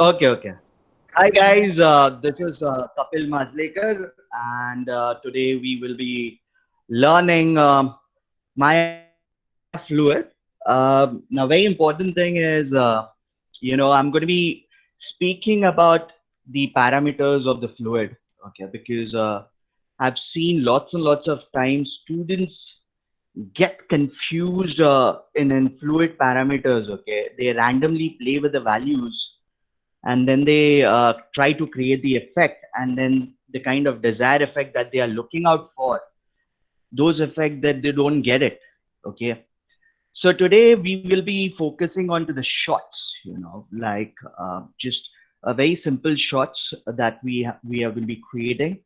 Okay, okay. Hi guys, this is Kapil Majlekar, and today we will be learning Maya Fluid. Now, very important thing is, I'm going to be speaking about the parameters of the fluid. Okay, because I've seen lots and lots of times students get confused in fluid parameters. Okay, they randomly play with the values and then they try to create the effect, and then the kind of desired effect that they are looking out for, those effect that they don't get it. Okay, so today we will be focusing on to the shots, like just a very simple shots that will be creating,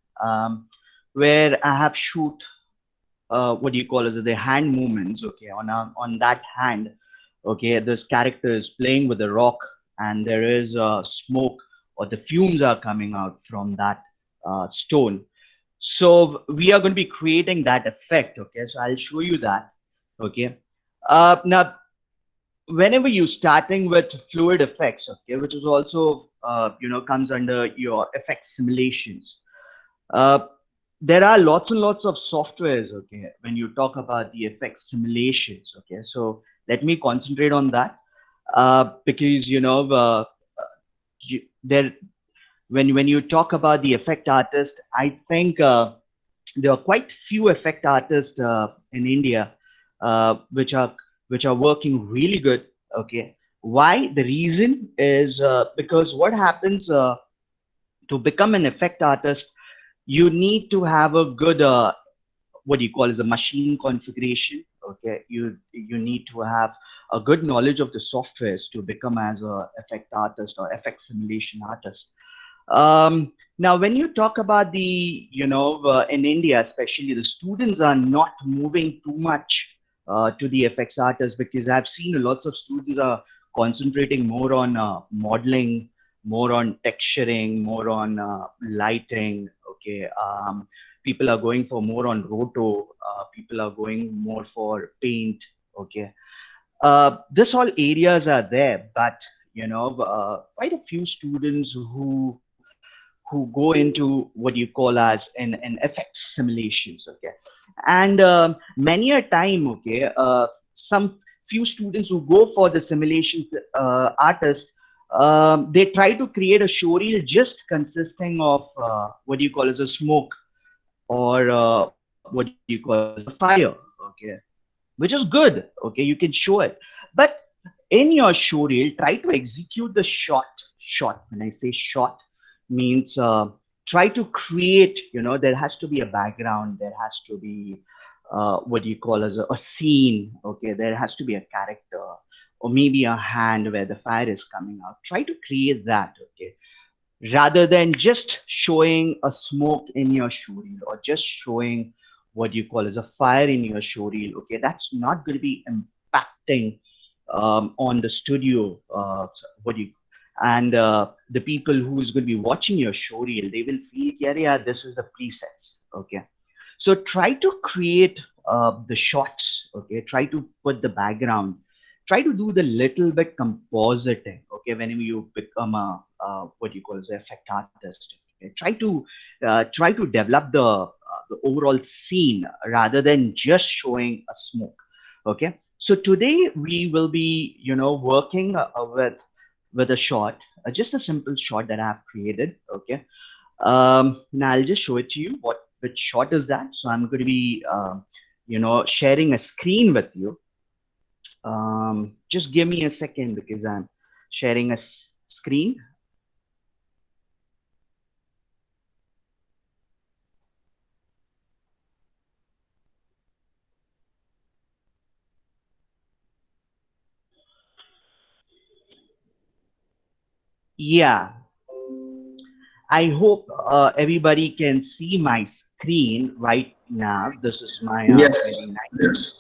where I have shoot what do you call it, the hand movements. Okay, on that hand, okay, this character is playing with the rock, and there is smoke or the fumes are coming out from that stone. So we are going to be creating that effect. Okay, so I'll show you that. Okay, now whenever you starting with fluid effects, okay, which is also comes under your effect simulations. uh, there are lots and lots of softwares, okay, when you talk about the effect simulations. Okay, so let me concentrate on that, because there, when you talk about the effect artist, I think there are quite few effect artists in India, which are working really good. Okay, why? The reason is because what happens, to become an effect artist, you need to have a good what do you call is a machine configuration. Okay, you need to have a good knowledge of the softwares to become as a effect artist or effect simulation artist. Now, when you talk about the, in India, especially, the students are not moving too much to the FX artists, because I've seen lots of students are concentrating more on modeling, more on texturing, more on lighting. Okay. People are going for more on roto. People are going more for paint. Okay. This all areas are there, but quite a few students who go into what you call as an effects simulations. Okay, and many a time, okay, some few students who go for the simulations artist, they try to create a showreel just consisting of what do you call as a smoke, or what do you call as a fire. Okay, which is good. Okay, you can show it, but in your showreel, try to execute the shot. When I say shot, means try to create. There has to be a background. There has to be what do you call as a scene. Okay, there has to be a character, or maybe a hand where the fire is coming out. Try to create that. Okay, rather than just showing a smoke in your showreel, or just showing what you call as a fire in your showreel. Okay, that's not going to be impacting on the studio. What do you and the people who is going to be watching your showreel, they will feel, yeah, yeah, this is the presets. Okay, so try to create the shots. Okay, try to put the background, try to do the little bit compositing. Okay, whenever you become a what you call as effect artist, okay? Try to develop the overall scene rather than just showing a smoke. Okay, so today we will be working with a shot, just a simple shot that I have created. Okay, now I'll just show it to you. Which shot is that? So I'm going to be sharing a screen with you. Just give me a second because I'm sharing a screen. Yeah, I hope everybody can see my screen right now. This is my Yes, 29. yes.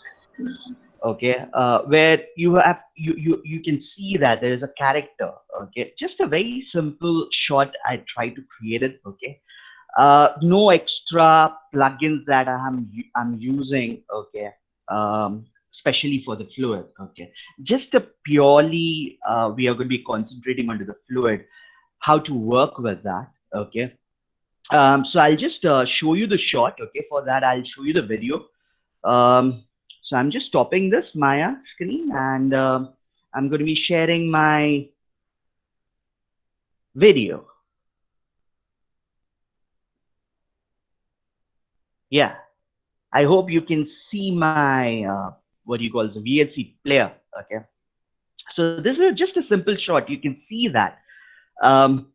Okay, where you can see that there is a character. Okay, just a very simple shot. I try to create it. Okay, no extra plugins that I'm using. Okay, especially for the fluid. Okay, just a purely we are going to be concentrating onto the fluid, how to work with that. Okay, so I'll just show you the shot. Okay, for that I'll show you the video. So I'm just stopping this Maya screen, and I'm going to be sharing my video. Yeah, I hope you can see my what do you call it, the VLC player. Okay, so this is just a simple shot. You can see that um,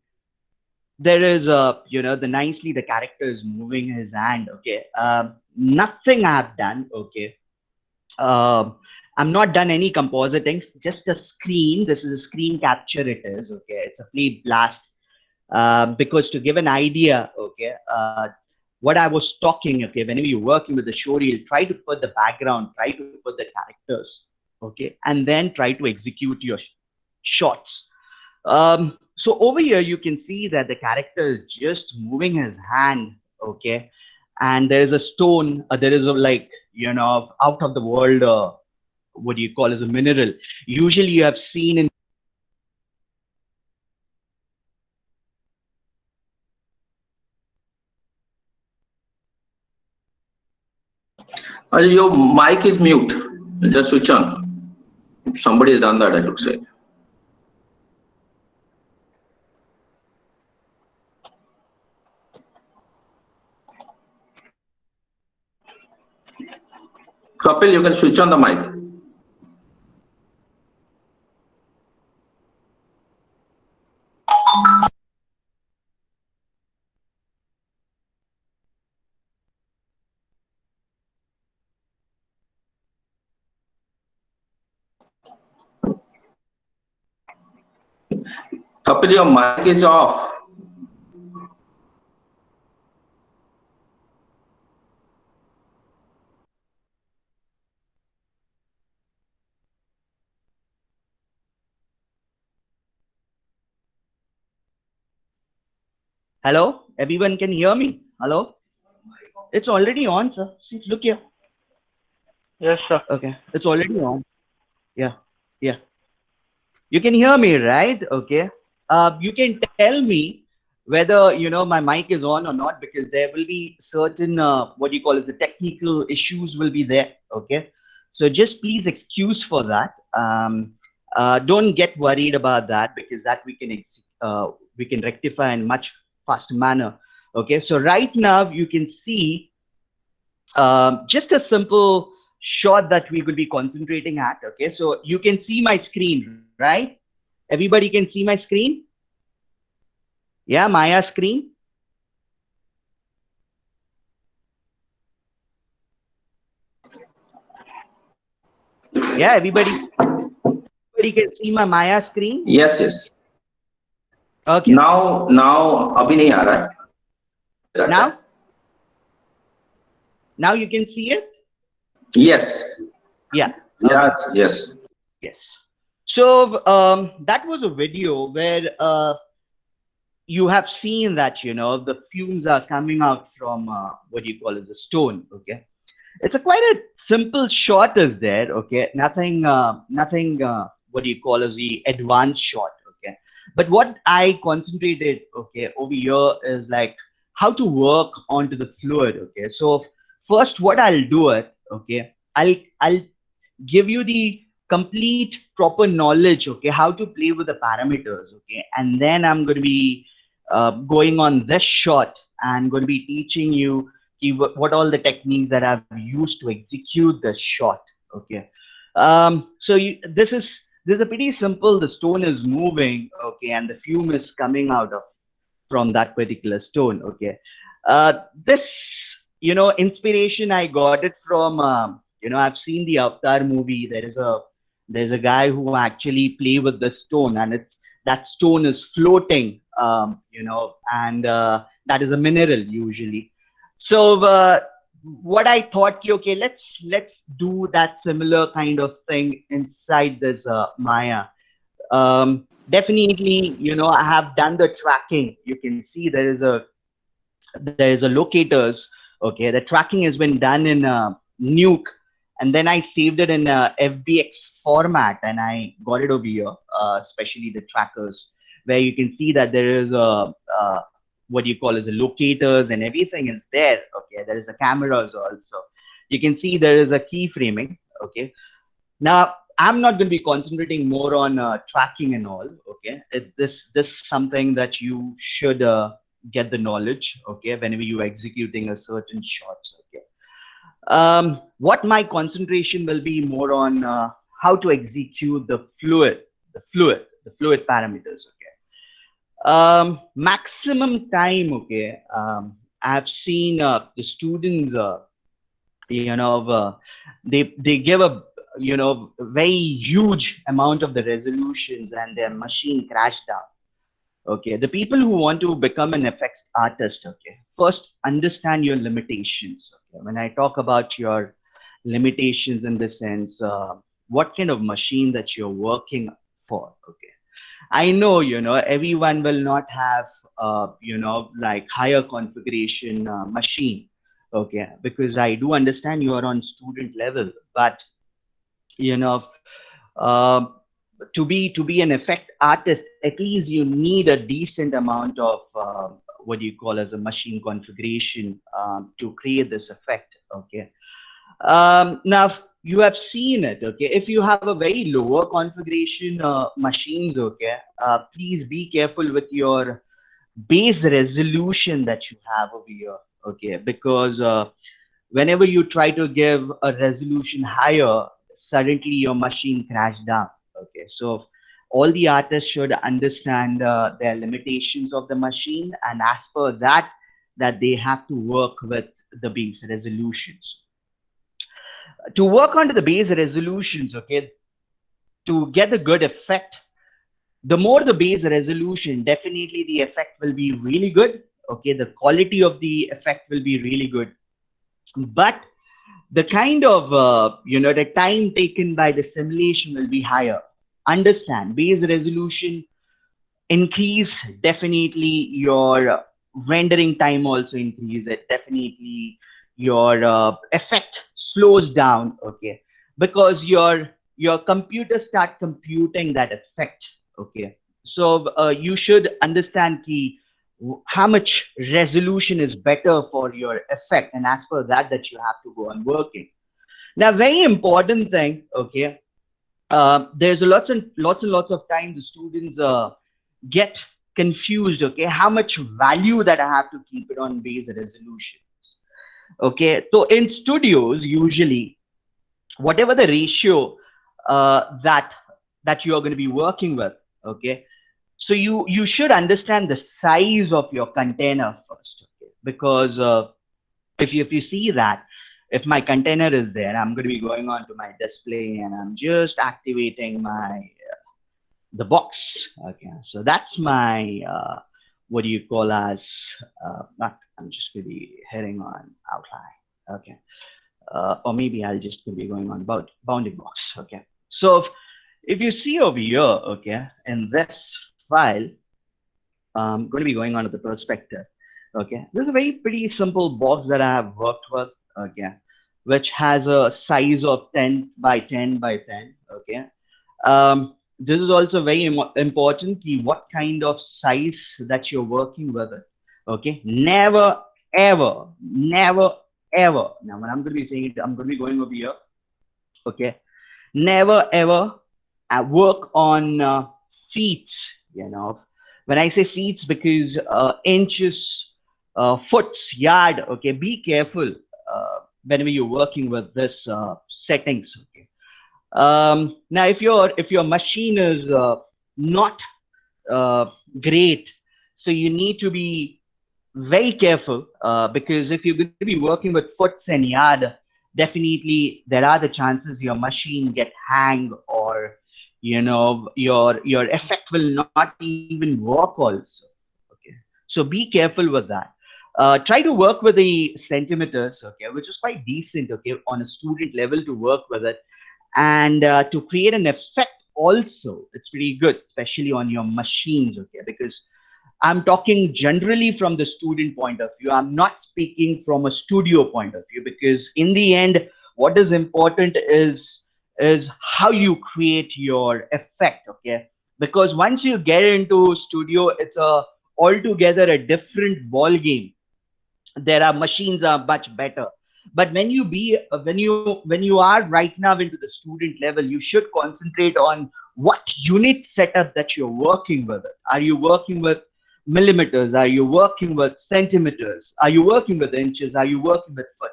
there is a, the nicely the character is moving his hand. Okay, nothing I've done. Okay, um, I'm not done any compositing. Just a screen. This is a screen capture. It is okay. It's a play blast. Because to give an idea, okay, what I was talking, okay, whenever you're working with the show reel, try to put the background, try to put the characters, okay, and then try to execute your shots. So over here, you can see that the character is just moving his hand, okay, and there is a stone, there is a like, out of the world, what do you call as a mineral. Usually you have seen in Your mic is mute. Just switch on. Somebody has done that, I would say. Kapil, you can switch on the mic. Kapil, your mic is off. Hello, everyone can hear me? Hello, it's already on, sir. See, look here. Yes, sir. Okay, it's already on. Yeah, yeah. You can hear me, right? Okay. You can tell me whether my mic is on or not, because there will be certain what you call as the technical issues will be there. Okay. So just please excuse for that. Don't get worried about that, because that we can rectify in much faster manner. Okay. So right now you can see just a simple shot that we will be concentrating at. Okay, so you can see my screen, right? Everybody can see my screen. Yeah, Maya screen. Yeah, everybody can see my Maya screen. Yes, yes. Okay. Now अभी नहीं आ रहा है. Now you can see it. Yes. Yeah. Okay. Yes. Yes. So that was a video where you have seen that the fumes are coming out from what do you call it, the stone. Okay, it's a quite a simple shot is there. Okay, nothing what do you call as the advanced shot. Okay, but what I concentrated, okay, over here is like how to work onto the fluid. Okay, so first what I'll do it, okay, I'll give you the complete proper knowledge, okay, how to play with the parameters. Okay, and then I'm going to be going on this shot and going to be teaching you what all the techniques that I've used to execute this shot. Okay, so this is a pretty simple. The stone is moving, okay, and the fume is coming out of from that particular stone. Okay, this inspiration I got it from I've seen the Avatar movie. There's a guy who actually play with the stone, and it's that stone is floating, and that is a mineral usually. So what I thought, okay, let's do that similar kind of thing inside this Maya. Definitely, I have done the tracking. You can see there is a locators. Okay, the tracking has been done in Nuke, and then I saved it in a FBX format, and I got it over here, especially the trackers, where you can see that there is a what do you call as the locators and everything is there. Okay, there is a cameras also. You can see there is a keyframing. Okay, now I'm not going to be concentrating more on tracking and all. Okay, this is something that you should get the knowledge. Okay, whenever you are executing a certain shots. Okay, what my concentration will be more on how to execute the fluid parameters. Okay, maximum time. Okay, I've seen the students. They give a very huge amount of the resolutions, and their machine crashed down. Okay, the people who want to become an effects artist, okay, first understand your limitations. Okay, when I talk about your limitations in the sense, what kind of machine that you're working for. Okay, I know, everyone will not have, like higher configuration machine. Okay, because I do understand you are on student level, but you know, uh, to be an effect artist, at least you need a decent amount of what do you call as a machine configuration to create this effect. Okay, now you have seen it. Okay, if you have a very lower configuration machines, okay, please be careful with your base resolution that you have over here. Okay, because whenever you try to give a resolution higher, suddenly your machine crashed down. Okay, so all the artists should understand their limitations of the machine, and as per that, that they have to work with the base resolutions. To work on the base resolutions, okay, to get a good effect, the more the base resolution, definitely the effect will be really good. Okay, the quality of the effect will be really good, but the kind of the time taken by the simulation will be higher. Understand, base resolution increase, definitely your rendering time also increase it, definitely your effect slows down. Okay, because your computer start computing that effect. Okay, so you should understand key how much resolution is better for your effect, and as per that, that you have to go on working. Now, very important thing. Okay, there's a lots of time the students get confused. Okay, how much value that I have to keep it on base resolutions. Okay, so in studios usually, whatever the ratio that you are going to be working with. Okay, so you should understand the size of your container first. Okay, because if you see that, if my container is there, I'm going to be going on to my display and I'm just activating my the box. Okay, so that's my what do you call as not. I'm just going to be heading on outline. Okay, or maybe I'll just be going on about bounding box. Okay, so if you see over here, okay, in this file, I'm going to be going on to the perspective. Okay, this is a very pretty simple box that I have worked with. Okay, which has a size of 10 by 10 by 10. Okay, this is also very important key, what kind of size that you're working with it. Okay, never never ever. Now when I'm going to be saying it, I'm going to be going over here. Okay, never ever work on feet. you know when I say feet, because inches, foots, yard. Okay, be careful whenever you're working with this settings. Okay, now if your machine is not great, so you need to be very careful, because if you're going to be working with foots and yard, definitely there are the chances your machine get hang, or your effect will not even work also. Okay, so be careful with that. Try to work with the centimeters. Okay, which is quite decent. Okay, on a student level to work with it, and to create an effect also, it's pretty good, especially on your machines. Okay, because I'm talking generally from the student point of view. I'm not speaking from a studio point of view, because in the end, what is important is how you create your effect. Okay, because once you get into studio, it's a altogether a different ball game. There are machines are much better, but when you are right now into the student level, you should concentrate on what unit setup that you're working with. Are you working with millimeters? Are you working with centimeters? Are you working with inches? Are you working with foot?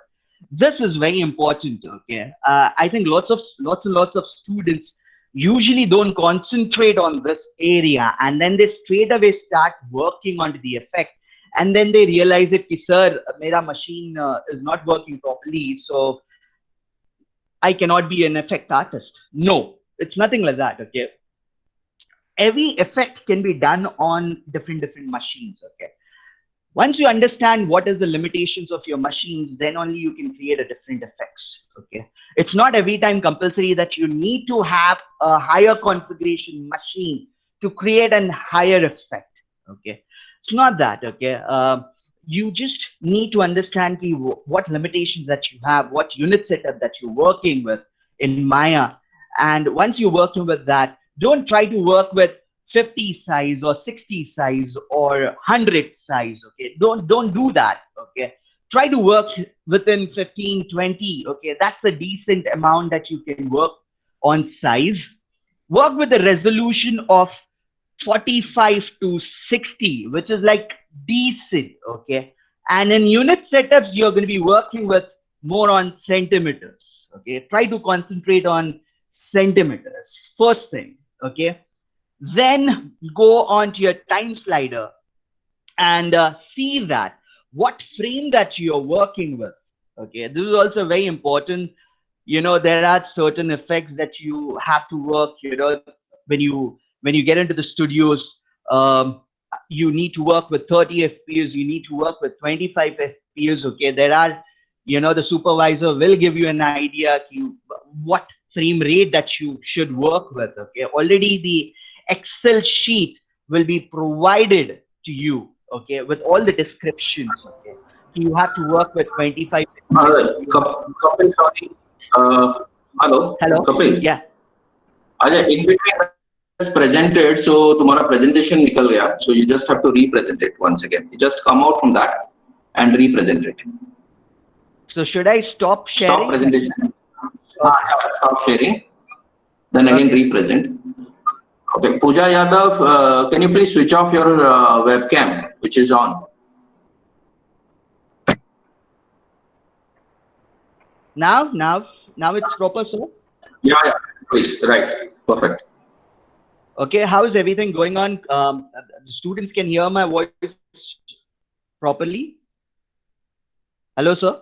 This is very important. Okay, I think lots of students usually don't concentrate on this area, and then they straight away start working on the effect, and then they realize it ki, sir, mera machine is not working properly, so I cannot be an effect artist. No, it's nothing like that. Okay, every effect can be done on different machines. Okay, once you understand what is the limitations of your machines, then only you can create a different effects. Okay, it's not every time compulsory that you need to have a higher configuration machine to create an higher effect. Okay, it's not that. Okay, you just need to understand what limitations that you have, what unit setup that you're working with in Maya. And once you're working with that, don't try to work with 50 size or 60 size or 100 size. Okay, don't do that. Okay, try to work within 15, 20. Okay, that's a decent amount that you can work on size. Work with a resolution of 45 to 60, which is like decent. Okay, and in unit setups you're going to be working with more on centimeters. Okay, try to concentrate on centimeters first thing. Okay, then go on to your time slider and see that what frame that you're working with. Okay, this is also very important. There are certain effects that you have to work. When you get into the studios, um, you need to work with 30 fps, you need to work with 25 fps. Okay, there are, the supervisor will give you an idea what frame rate that you should work with. Okay, already the Excel sheet will be provided to you. Okay, with all the descriptions. Okay, you have to work with 25 fps. Kapil, sorry. Uh, Hello, Hello. Kapil. Yeah. अच्छा in between I just presented, so तुम्हारा presentation निकल गया, so you just have to represent it once again. You just come out from that and represent it. So should I stop Stop sharing? presentation. Okay. Stop sharing. Then again Okay. represent. Okay, Pooja Yadav, can you please switch off your webcam, which is on? Now it's proper, sir. Yeah, please. Right. Perfect. Okay, how is everything going on? The students can hear my voice properly. Hello, sir.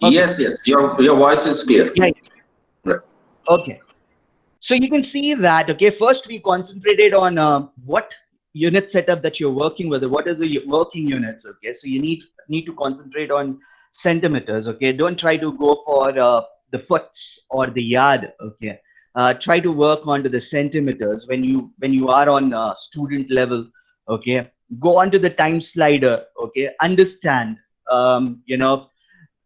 Okay. Yes. Your voice is clear. Yeah. Right. Okay. So you can see that. Okay, first we concentrated on what unit setup that you're working with. What is the working units? Okay, so you need to concentrate on centimeters. Okay, don't try to go for the foots or the yard. Okay, try to work onto the centimeters when you are on student level. Okay, go onto the time slider. Okay, understand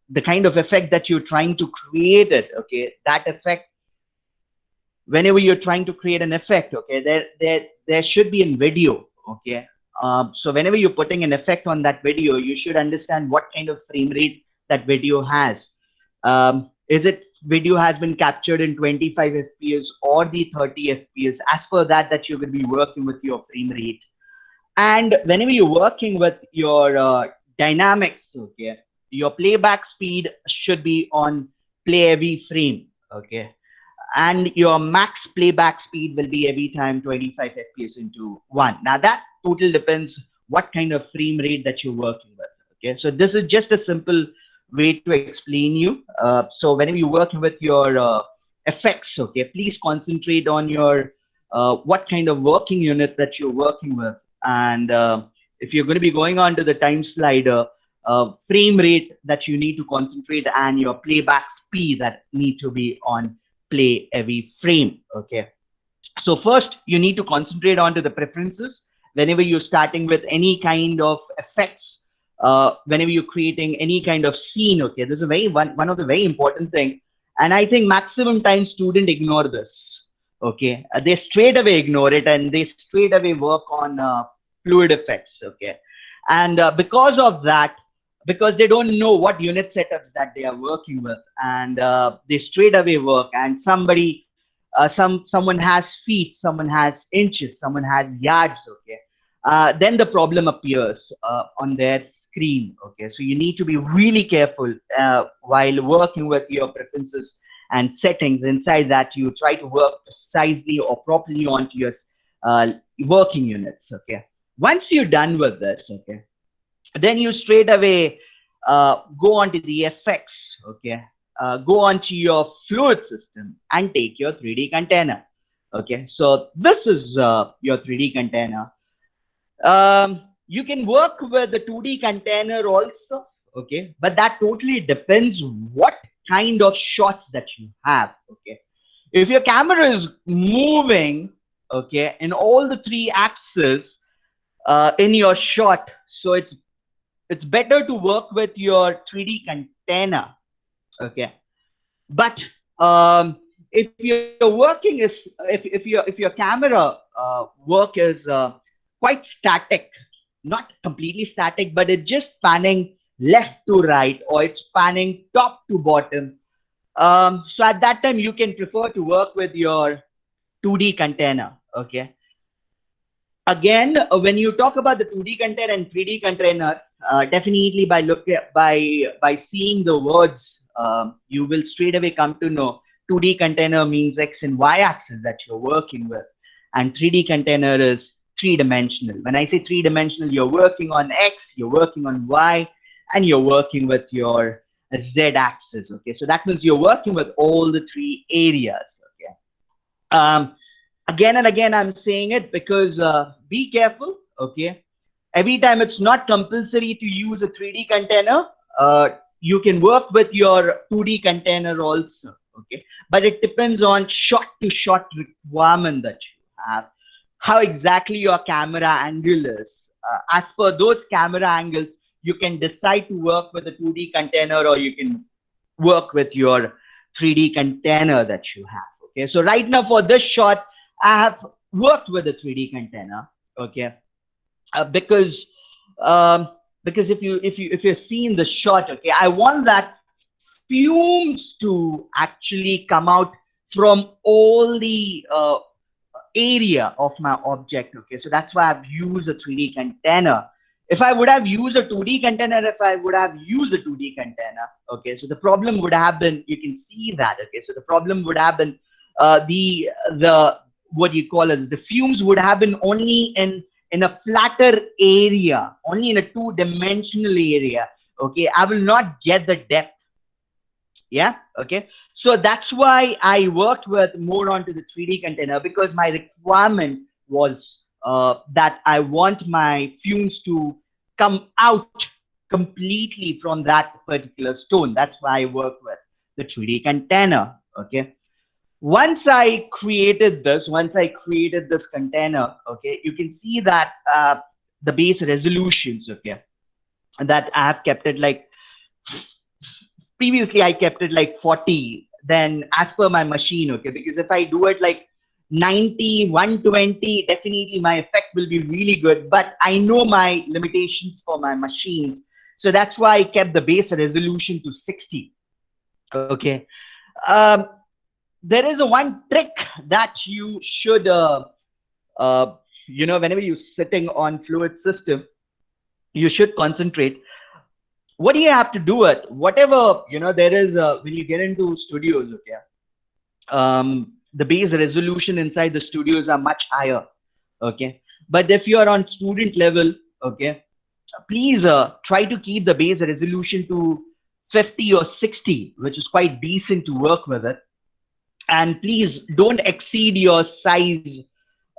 the kind of effect that you're trying to create it. Okay, that effect, whenever you're trying to create an effect, okay, there should be a video. Okay, so whenever you're putting an effect on that video, you should understand what kind of frame rate that video has. Is it video has been captured in 25 fps or the 30 fps? As per that you're going to be working with your frame rate. And whenever you're working with your dynamics, okay, your playback speed should be on play every frame. Okay, and your max playback speed will be every time 25 fps into 1. Now that total depends what kind of frame rate that you're working with. Okay, so this is just a simple way to explain you. So whenever you're working with your effects, okay, please concentrate on your what kind of working unit that you're working with. And if you're going to be going on to the time slider, frame rate that you need to concentrate, and your playback speed that need to be on play every frame. Okay, so first you need to concentrate onto the preferences whenever you're starting with any kind of effects. whenever you're creating any kind of scene. Okay, this is a very one of the very important thing, and I think maximum time student ignore this. Okay, they straight away ignore it and they straight away work on fluid effects. Okay, and because of that, because they don't know what unit setups that they are working with, and they straight away work, and someone has feet, someone has inches, someone has yards. Okay, then the problem appears on their screen. Okay, so you need to be really careful while working with your preferences and settings. Inside that, you try to work precisely or properly onto your uh, working units. Okay, once you're done with this, okay, then you straight away go on to the effects. Okay, go on to your fluid system and take your 3D container. Okay, so this is your 3D container. You can work with the 2D container also. Okay, but that totally depends what kind of shots that you have. Okay, if your camera is moving, okay, in all the three axes in your shot, so it's better to work with your 3D container. Okay, but if your working is if your camera work is quite static, not completely static, but it's just panning left to right or it's panning top to bottom, so at that time you can prefer to work with your 2D container. Okay, again, when you talk about the 2D container and 3D container, definitely by seeing the words, you will straight away come to know 2D container means X and Y axis that you're working with, and 3D container is three-dimensional. When I say three-dimensional, you're working on X, you're working on Y, and you're working with your Z axis. Okay, so that means you're working with all the three areas. Okay. Again and again I'm saying it because be careful. Okay, every time it's not compulsory to use a 3D container. You can work with your 2D container also. Okay, but it depends on shot to shot requirement that you have, how exactly your camera angle is. As per those camera angles, you can decide to work with a 2D container or you can work with your 3D container that you have. Okay, so right now for this shot, I have worked with a 3D container. Okay, because um, because if you're seeing the shot, okay, I want that fumes to actually come out from all the area of my object. Okay, so that's why I've used a 3D container. If I would have used a 2D container, if I would have used a 2D container, okay, so the problem would have been, you can see that. Okay, so the problem would have been the what you call as the fumes would have been only in a flatter area, only in a two-dimensional area. Okay, I will not get the depth. Yeah, okay, so that's why I worked with more onto the 3D container, because my requirement was that I want my fumes to come out completely from that particular stone. That's why I work with the 3D container. Okay, once I created this container, okay, you can see that the base resolutions, okay, that I have kept it like, previously I kept it like 40, then as per my machine. Okay, because if I do it like 90, 120, definitely my effect will be really good, but I know my limitations for my machines, so that's why I kept the base resolution to 60. Okay, um, there is a one trick that you should uh, whenever you're sitting on fluid system, you should concentrate. What do you have to do it? Whatever, there is, when you get into studios, okay, the base resolution inside the studios are much higher. Okay, but if you are on student level, okay, please try to keep the base resolution to 50 or 60, which is quite decent to work with it. And please don't exceed your size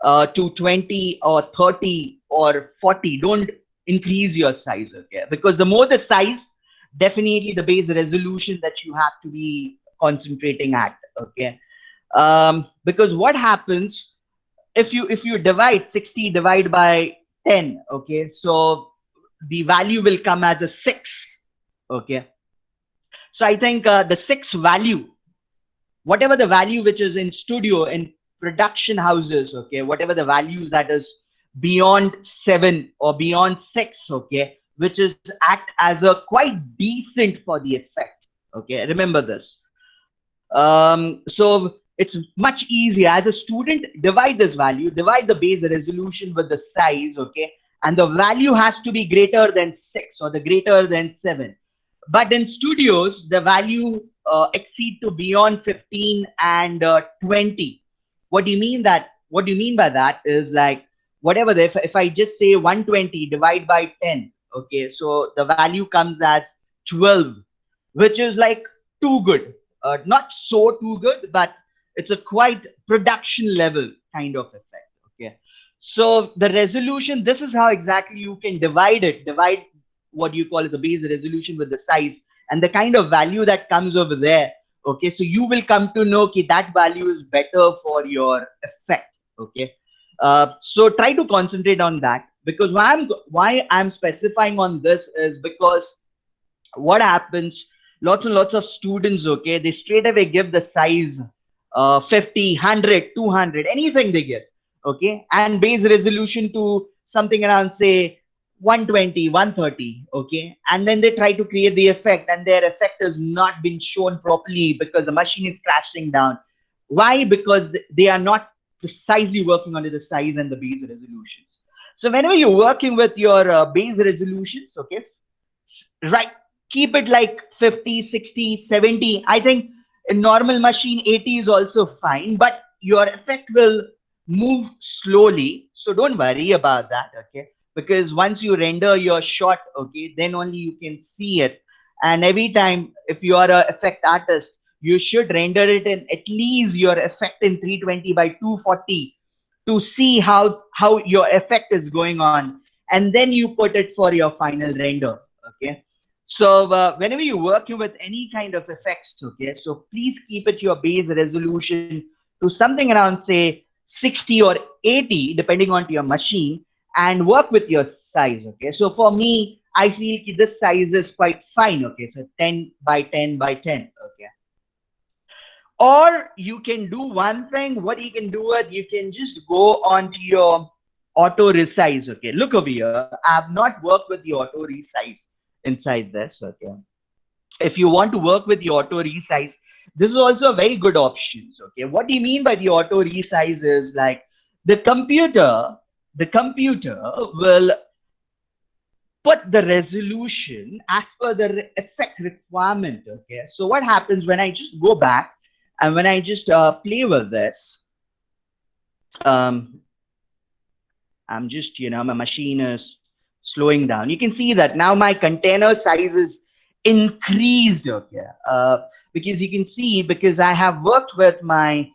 to 20 or 30 or 40. Don't increase your size. Okay, because the more the size, definitely the base resolution that you have to be concentrating at. Okay, because what happens if you divide 60 divide by 10, okay, so the value will come as a 6. Okay. So I think the 6 value, whatever the value which is in studio in production houses, okay, whatever the value that is beyond 7 or beyond 6, okay, which is act as a quite decent for the effect. Okay, remember this. So it's much easier as a student. Divide this value, divide the base resolution with the size, okay, and the value has to be greater than 6 or the greater than 7. But in studios, the value exceed to beyond 15 and 20. What do you mean that? What do you mean by that? Is like whatever. If I just say 120 divide by 10, okay, so the value comes as 12, which is like too good. Not so too good, but it's a quite production level kind of effect. Okay, so the resolution. This is how exactly you can divide it. Divide what you call as a base resolution with the size and the kind of value that comes over there. Okay, so you will come to know that that value is better for your effect. Okay, so try to concentrate on that, because why I'm specifying on this is because what happens, lots and lots of students, okay, they straight away give the size 50, 100, 200, anything they give, okay, and base resolution to something around say 120, 130, okay, and then they try to create the effect and their effect has not been shown properly because the machine is crashing down. Why? Because they are not precisely working on the size and the base resolutions. So whenever you're working with your base resolutions, okay, right, keep it like 50, 60, 70. I think a normal machine 80 is also fine, but your effect will move slowly, so don't worry about that. Okay, because once you render your shot, okay, then only you can see it. And every time, if you are a effect artist, you should render it in at least your effect in 320 by 240 to see how your effect is going on, and then you put it for your final render. Okay, so whenever you're working with any kind of effects, okay, so please keep it your base resolution to something around say 60 or 80 depending on your machine, and work with your size. Okay, so for me, I feel this size is quite fine. Okay, so 10 by 10 by 10. Okay, or you can do one thing. What you can do it, you can just go onto your auto resize. Okay, look over here. I've not worked with the auto resize inside this. Okay, if you want to work with the auto resize, this is also a very good option. Okay, what do you mean by the auto resize is like the computer will put the resolution as per the effect requirement. Okay, so what happens when I just go back and when I just play with this, um, I'm just, my machine is slowing down. You can see that now my container size is increased. Okay, because you can see, because I have worked with my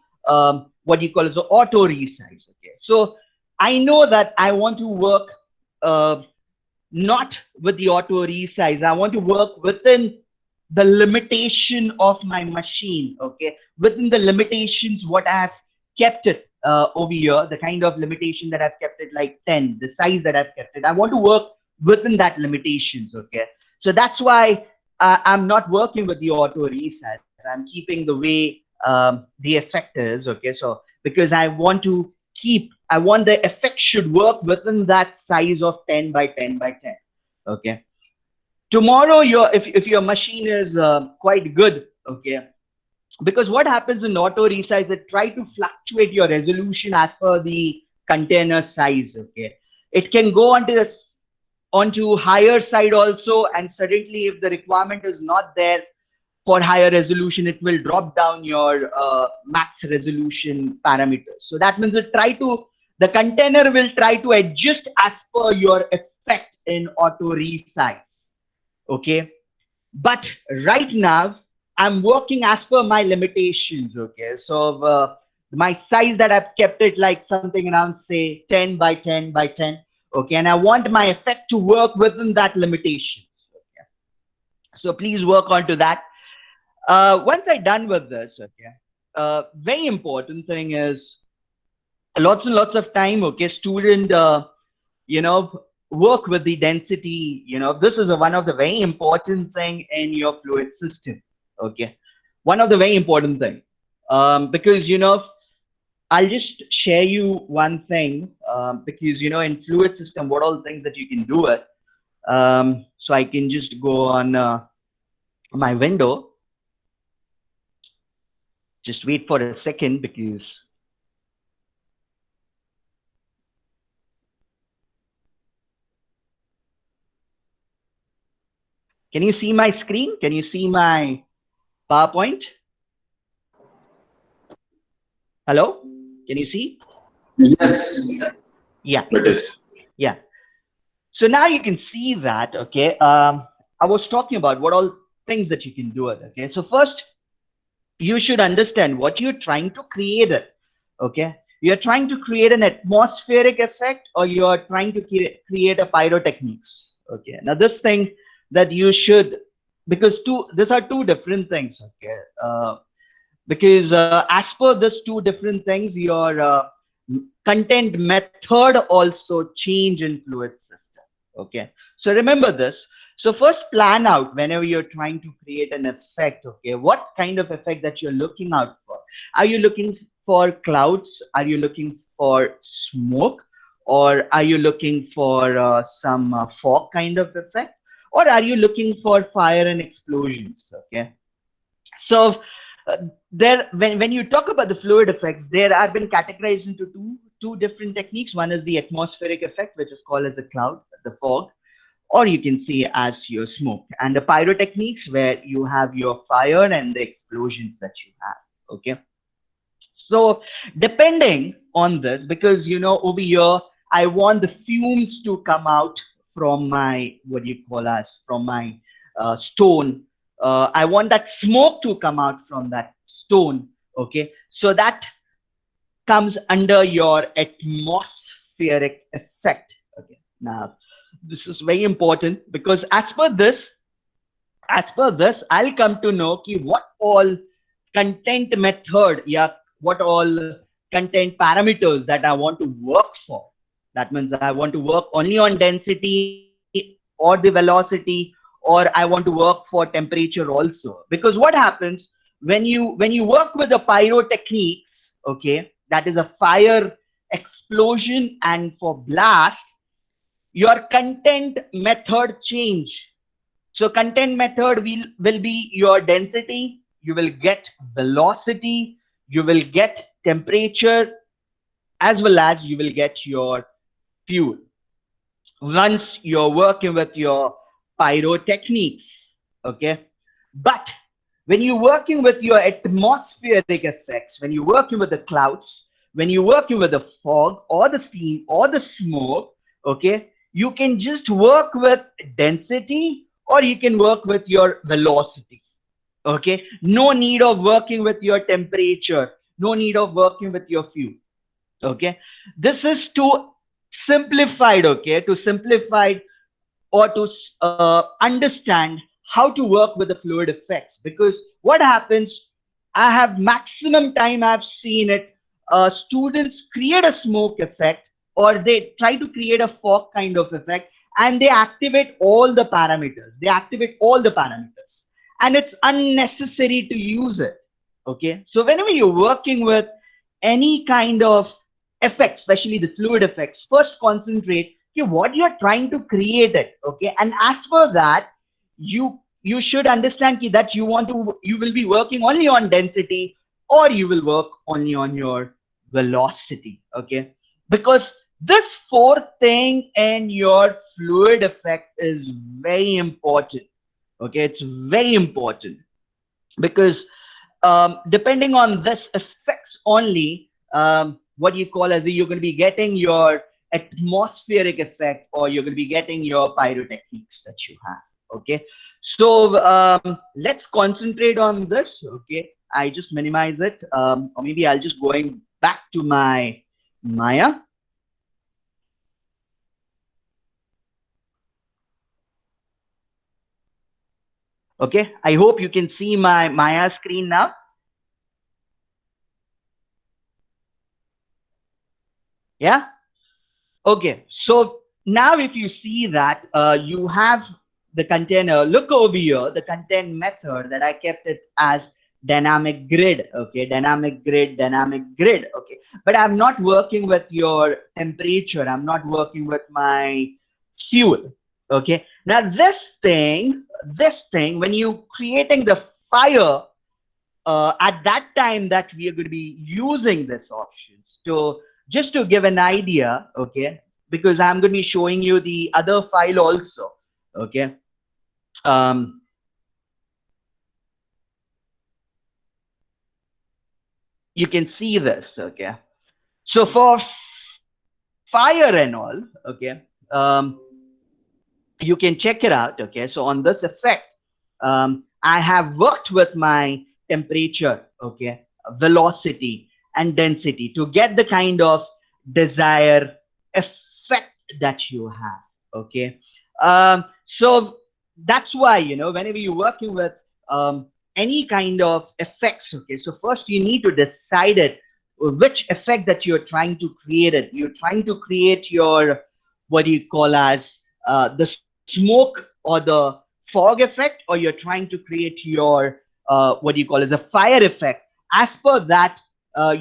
what you call as the auto resize. Okay, so I know that I want to work uh, not with the auto resize. I want to work within the limitation of my machine. Okay, within the limitations what I have kept it over here, the kind of limitation that I've kept it like 10, the size that I've kept it. I want to work within that limitations. Okay, so that's why I'm not working with the auto resize. I'm keeping the way the effect is. Okay, so because I want the effect should work within that size of 10 by 10 by 10. Okay, tomorrow if your machine is quite good. Okay, because what happens in auto resize, it try to fluctuate your resolution as per the container size. Okay, it can go onto higher side also, and suddenly if the requirement is not there for higher resolution, it will drop down your max resolution parameters. So that means the container will try to adjust as per your effect in auto resize. Okay, but right now I'm working as per my limitations. Okay, so my size that I've kept it like something around say 10 by 10 by 10. Okay, and I want my effect to work within that limitation. Okay, so please work on to that. Once I done with this, okay, very important thing is lots and lots of time. Okay, student, you know work with the density. This is one of the very important thing in your fluid system. Okay, one of the very important thing, because I'll just share you one thing, because in fluid system, what all things that you can do it. So I can just go on my window. Just wait for a second, because can you see my screen? Can you see my PowerPoint? Hello? Can you see? Yes, Yeah. it is. Yeah. So now you can see that, okay. I was talking about what all things that you can do it. Okay. So first, you should understand what you're trying to create it. Okay. You're trying to create an atmospheric effect, or you're trying to create a pyrotechnics. Okay. Now this thing that you should, because these are two different things. Okay. Because as per these two different things, your content method also change in fluid system. Okay, so remember this. So first, plan out whenever you're trying to create an effect. Okay, what kind of effect that you're looking out for? Are you looking for clouds? Are you looking for smoke? Or are you looking for some fog kind of effect? Or are you looking for fire and explosions? Okay, so uh, there, when you talk about the fluid effects, there have been categorized into two different techniques. One is the atmospheric effect, which is called as a cloud, the fog, or you can see as your smoke, and the pyrotechniques, where you have your fire and the explosions that you have. Okay, so depending on this, because over here, I want the fumes to come out from my, what do you call as, from my stone. I want that smoke to come out from that stone. Okay, so that comes under your atmospheric effect. Okay, now this is very important, because as per this, I'll come to know what all content method, yeah, what all content parameters that I want to work for. That means I want to work only on density or the velocity, or I want to work for temperature also. Because what happens when you work with the pyrotechniques, okay, that is a fire, explosion, and for blast, your content method change. So content method will be your density, you will get velocity, you will get temperature, as well as you will get your fuel. Once you're working with your pyrotechniques, okay? But when you're working with your atmospheric effects, when you're working with the clouds, when you're working with the fog or the steam or the smoke, okay, you can just work with density, or you can work with your velocity. Okay, no need of working with your temperature, no need of working with your fuel. Okay, this is to simplified, okay, to simplified, or to understand how to work with the fluid effects. Because what happens, I have maximum time I've seen it, students create a smoke effect, or they try to create a fog kind of effect, and they activate all the parameters, and it's unnecessary to use it. Okay, so whenever you're working with any kind of effects, especially the fluid effects, first concentrate, okay, what you're trying to create it. Okay, and as for that, you should understand that you will be working only on density, or you will work only on your velocity. Okay, because this fourth thing in your fluid effect is very important. Okay, it's very important, because depending on this effects only, what you call as you're going to be getting your atmospheric effect, or you're going to be getting your pyrotechniques that you have. Okay, so let's concentrate on this. Okay, I just minimize it, or maybe I'll just going back to my Maya. Okay, I hope you can see my Maya screen now. Yeah. Okay, so Now if you see that you have the container, look over here, the content method that I kept it as dynamic grid. Okay, dynamic grid, dynamic grid. Okay, but I'm not working with your temperature, I'm not working with my fuel. Okay, now this thing when you creating the fire, at that time that we are going to be using this options to just to give an idea. Okay, because I'm going to be showing you the other file also. Okay, um, you can see this. Okay, so for fire and all. Okay, um, you can check it out. Okay, so on this effect, I have worked with my temperature, okay, velocity and density to get the kind of desired effect that you have. Okay, so that's why, whenever you're working with any kind of effects. Okay, so first you need to decide it, which effect that you're trying to create. It you're trying to create your, what do you call as, the smoke or the fog effect, or you're trying to create your, what do you call as a fire effect. As per that,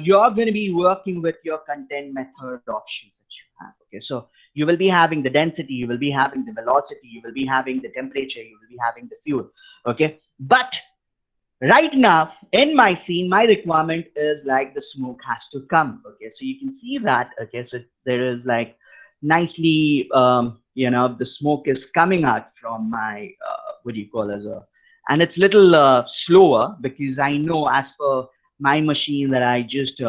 you're going to be working with your content method options that you have. Okay, so you will be having the density, you will be having the velocity, you will be having the temperature, you will be having the fuel. Okay, but right now in my scene, my requirement is like the smoke has to come. Okay, so you can see that. Okay, so there is like nicely, the smoke is coming out from my, what do you call as a, and it's little slower because I know as per my machine that I just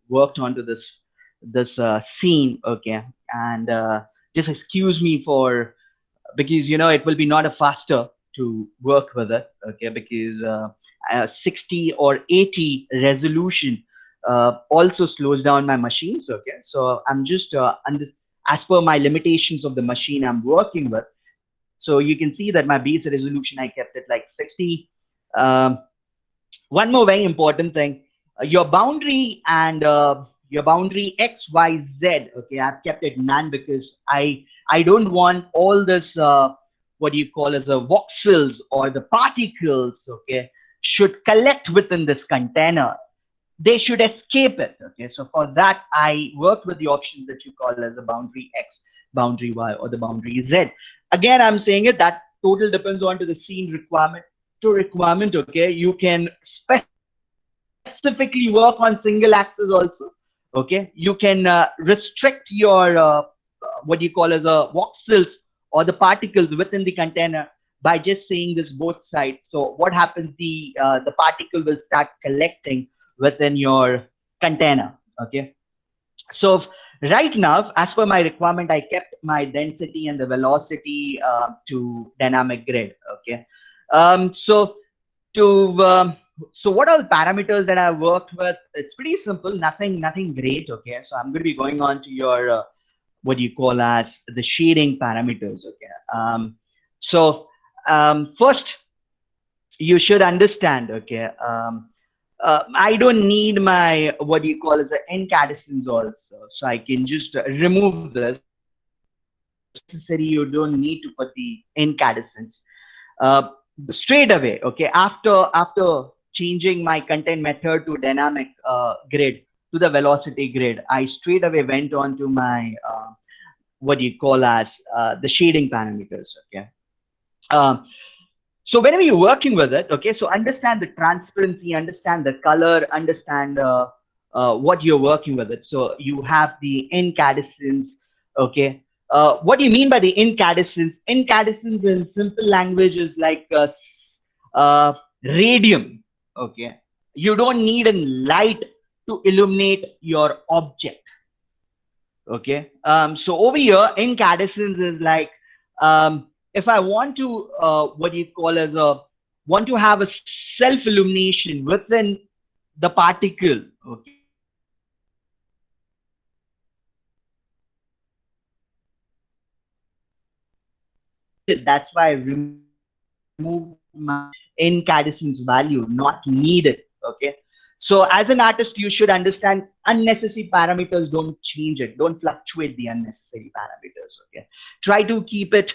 worked onto this scene. Okay, and just excuse me for, because it will be not a faster to work with it. Okay, because 60 or 80 resolution also slows down my machines. Okay, so I'm just as per my limitations of the machine I'm working with. So you can see that my base resolution I kept it like 60. um, One more very important thing, your boundary and your boundary XYZ. Okay, I've kept it none because I don't want all this, what do you call as a voxels or the particles. Okay, should collect within this container, they should escape it. Okay, so for that I worked with the options that you call as the boundary X, boundary Y, or the boundary Z. Again, I'm saying it that total depends on to the scene requirement to requirement. Okay, you can specifically work on single axis also. Okay, you can restrict your, what do you call as a voxels or the particles within the container by just saying this both sides. So what happens, the particle will start collecting within your container. Okay, so right now, as per my requirement, I kept my density and the velocity to dynamic grid. Okay, so to so what are the parameters that I worked with? It's pretty simple, nothing great. Okay, so I'm going to be going on to your, what do you call as the shading parameters. Okay, so first you should understand. Okay, I don't need my, what do you call as the incandescence also, so I can just remove this. Okay, so it's not necessary, you don't need to put the incandescence straight away. Okay, after changing my content method to dynamic grid, to the velocity grid, I straight away went on to my, what do you call as the shading parameters. Okay, um, so whenever you're working with it, okay, so understand the transparency, understand the color, understand what you're working with it. So you have the incandescence. Okay, what do you mean by the incandescence? Incandescence in simple language is like uh, radium. Okay, you don't need a light to illuminate your object. Okay, so over here incandescence is like, if I want to, what do you call as a, want to have a self illumination within the particle. Okay, so what happens, that's why I removed my incandescence value, not needed. Okay, So as an artist, you should understand unnecessary parameters. Don't change it. Don't fluctuate the unnecessary parameters. Okay. Try to keep it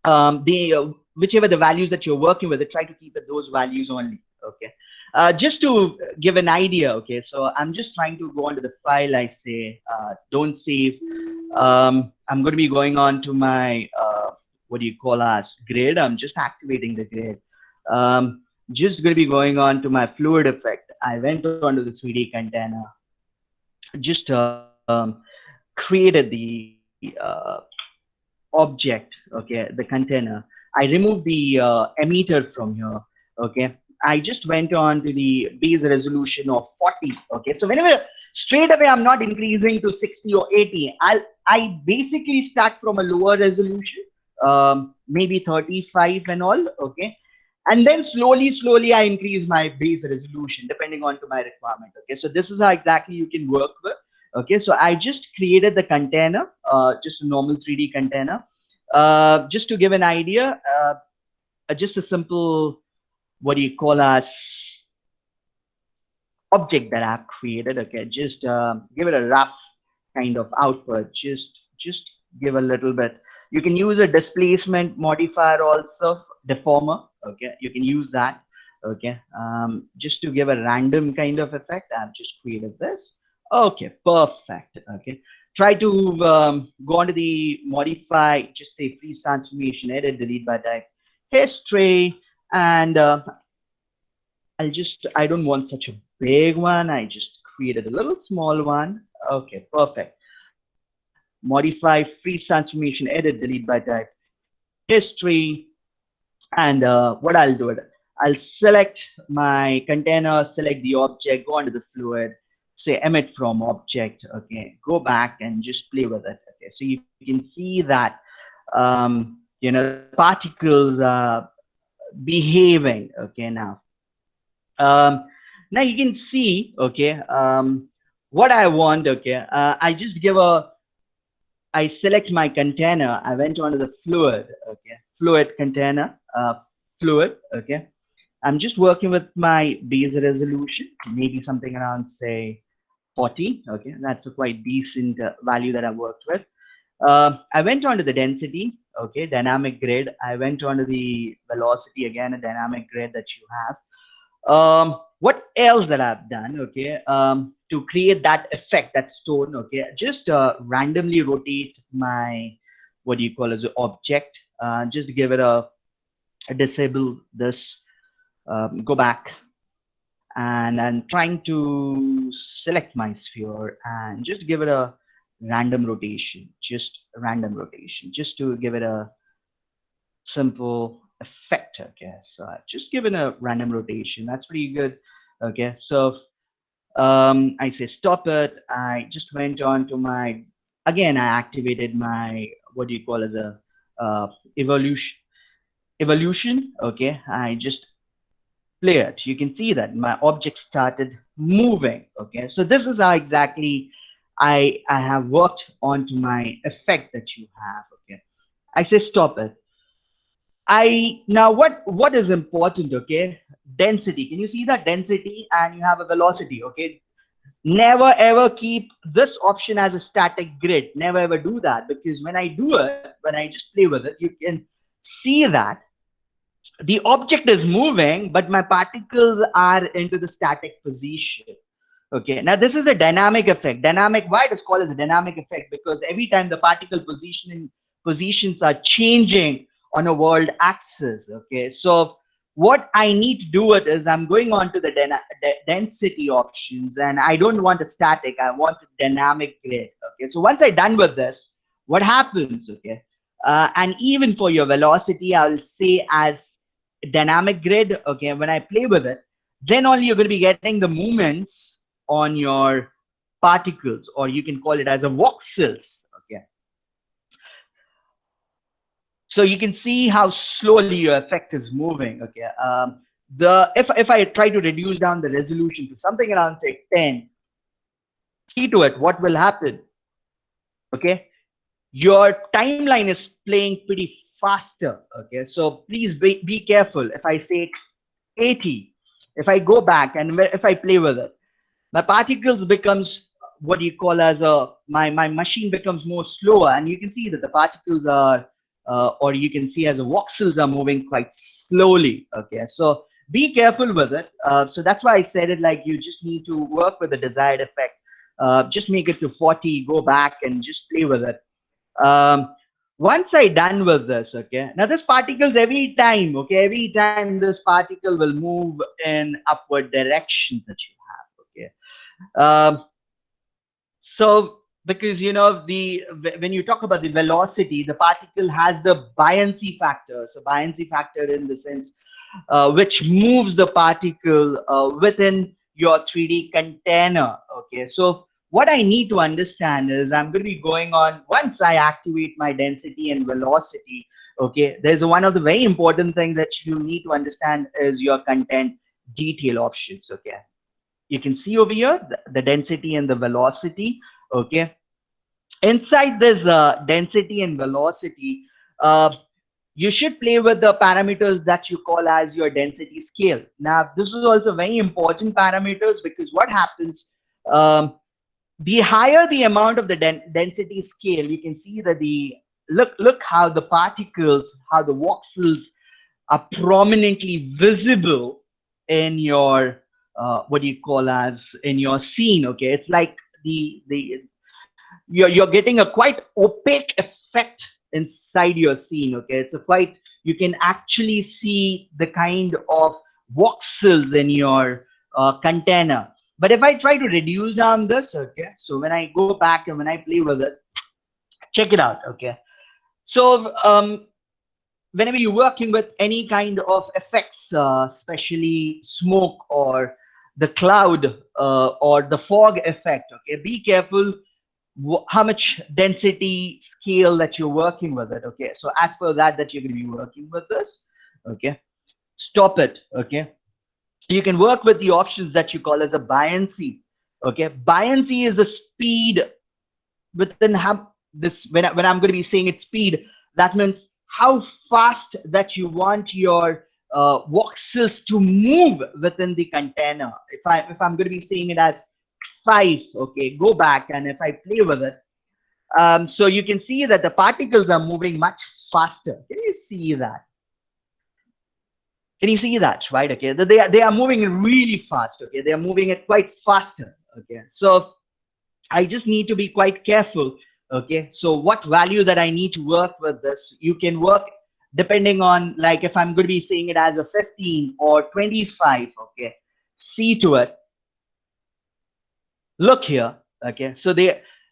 the whichever the values that you're working with, try to keep it those values only. Okay. Just to give an idea. Okay. So I'm just trying to go onto the file. I say don't save. I'm going to be going on to my what do you call as grid. I'm just activating the grid. Just going to be going on to my fluid effect. I went onto the 3D container, just created the object, okay, the container. I removed the emitter from here, okay. I just went on to the base resolution of 40, okay. So whenever straight away I'm not increasing to 60 or 80, I basically start from a lower resolution, maybe 35 and all, okay. And then slowly I increase my base resolution depending on to my requirement, okay. So this is how exactly you can work with. Okay, so I just created the container, just a normal 3D container. Just to give an idea, just a simple, what do you call as object that I've created. Okay, just give it a rough kind of output. Just give a little bit. You can use a displacement modifier also, deformer. Okay, you can use that. Okay, just to give a random kind of effect, I've just created this. Okay, perfect. Okay, try to go onto the modify, just say freeze transformation, edit, delete by type, history, and I don't want such a big one. I just created a little small one. Okay, perfect. Modify freeze transformation, edit, delete by type, history, and what I'll do it. I'll select my container, select the object, go onto the fluid, say emit from object. Okay, go back and just play with it. Okay, so you can see that the particles are behaving. Okay, um, now you can see, okay, what I want. Okay, I just give a, I select my container. I went onto the fluid. Okay, fluid container, fluid. Okay, I'm just working with my base resolution, maybe something around say 40. Okay, that's a quite decent value that I worked with. I went on to the density, okay, dynamic grid. I went on to the velocity, again, a dynamic grid that you have. What else that I've done, okay, to create that effect, that stone, okay, just randomly rotate my, what do you call as an object, just give it a disable this, go back, and I'm trying to select my sphere and just give it a random rotation, just a random rotation, just to give it a simple effect. Okay, so I've just given a random rotation. That's pretty good. Okay, so I say stop it. I just went on to my, again, I activated my, what do you call as a evolution. Okay, I just play it. You can see that my object started moving. Okay, so this is how exactly I have worked onto my effect that you have. Okay, I say stop it. I now what is important, okay? Density. Can you see that density and you have a velocity, okay? Never ever keep this option as a static grid. Never ever do that, because when I do it, when I just play with it, you can see that the object is moving, but my particles are into the static position. Okay, now this is a dynamic effect. Dynamic, why it is called as a dynamic effect? Because every time the particle positions are changing on a world axis. Okay, so what I need to do it is I'm going on to the density options, and I don't want a static, I want a dynamic grid. Okay, so once I'm done with this, what happens? Okay, and even for your velocity, I'll say as dynamic grid. Okay, when I play with it, then only you're going to be getting the movements on your particles, or you can call it as a voxels. Okay, so you can see how slowly your effect is moving. Okay, the if I try to reduce down the resolution to something around say 10, see to it what will happen. Okay, your timeline is playing pretty faster. Okay, so please be careful. If I say 80, If I go back and if I play with it, my particles becomes what you call as a my machine becomes more slower, and you can see that the particles are or you can see as the voxels are moving quite slowly. Okay, so be careful with it. So that's why I said it, like, you just need to work with the desired effect. Just make it to 40, go back and just play with it. Once I done with this, okay, now this particles every time, okay, every time this particle will move in upward directions that you have, okay. So because the when you talk about the velocity, the particle has the buoyancy factor. So buoyancy factor in the sense which moves the particle within your 3D container. Okay, so what I need to understand is I'm going to be going on once I activate my density and velocity. Okay, there's one of the very important things that you need to understand is your content detail options. Okay, you can see over here the density and the velocity. Okay, inside this density and velocity, uh, you should play with the parameters that you call as your density scale. Now this is also very important parameters, because what happens, um, the higher the amount of the density scale, you can see that the look how the particles, how the voxels are prominently visible in your what do you call as in your scene. Okay, it's like the you're getting a quite opaque effect inside your scene. Okay, it's a quite, you can actually see the kind of voxels in your container. But if I try to reduce down this, okay, so when I go back and when I play with it, check it out. Okay, so whenever you're working with any kind of effects, especially smoke or the cloud or the fog effect, okay, be careful how much density scale that you're working with it. Okay, so as per that you're going to be working with this. Okay, stop it. Okay, you can work with the options that you call as a buoyancy. Okay, buoyancy is the speed within how this when I'm going to be saying its speed, that means how fast that you want your voxels to move within the container. If I'm going to be saying it as 5, okay, go back and if I play with it, so you can see that the particles are moving much faster. Can you see that? Can you see that, right? Okay, they are moving really fast. Okay, they are moving it quite faster. Okay, so I just need to be quite careful. Okay, so what value that I need to work with this, you can work depending on, like, if I'm going to be saying it as a 15 or 25. Okay, see to it, look here. Okay, so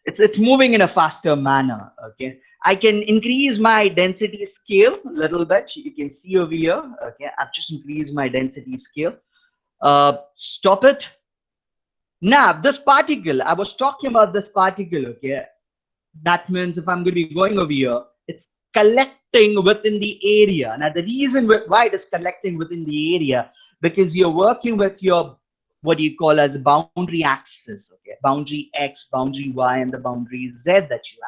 it's moving in a faster manner. Okay, I can increase my density scale a little bit. You can see over here. Okay, I've just increased my density scale. Stop it. Now this particle, I was talking about this particle. Okay, that means if I'm going to be going over here, it's collecting within the area. Now the reason why it is collecting within the area, because you're working with your what do you call as a boundary axis. Okay, boundary X, boundary Y, and the boundary Z that you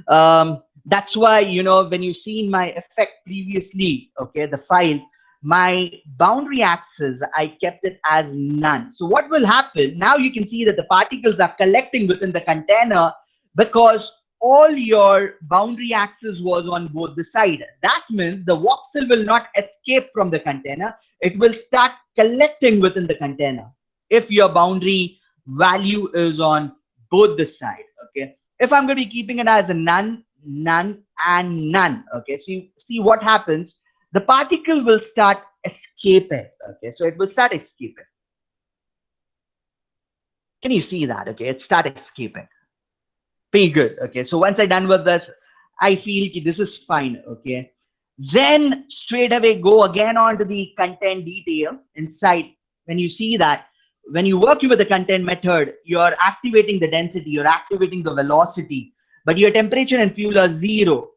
have. That's why, when you see my effect previously, okay, the file, my boundary axis, I kept it as none. So what will happen now, you can see that the particles are collecting within the container, because all your boundary axis was on both the side. That means the voxel will not escape from the container. It will start collecting within the container if your boundary value is on both the side. Okay, if I'm going to be keeping it as a none, none, and none, okay, see what happens, the particle will start escaping. Okay, so it will start escaping. Can you see that? Okay, it start escaping. Pretty good. Okay, so once I done with this, I feel this is fine. Okay, then straight away go again onto the content detail inside. When you see that, when you work with the content method, you're activating the density, you're activating the velocity, but your temperature and fuel are 0.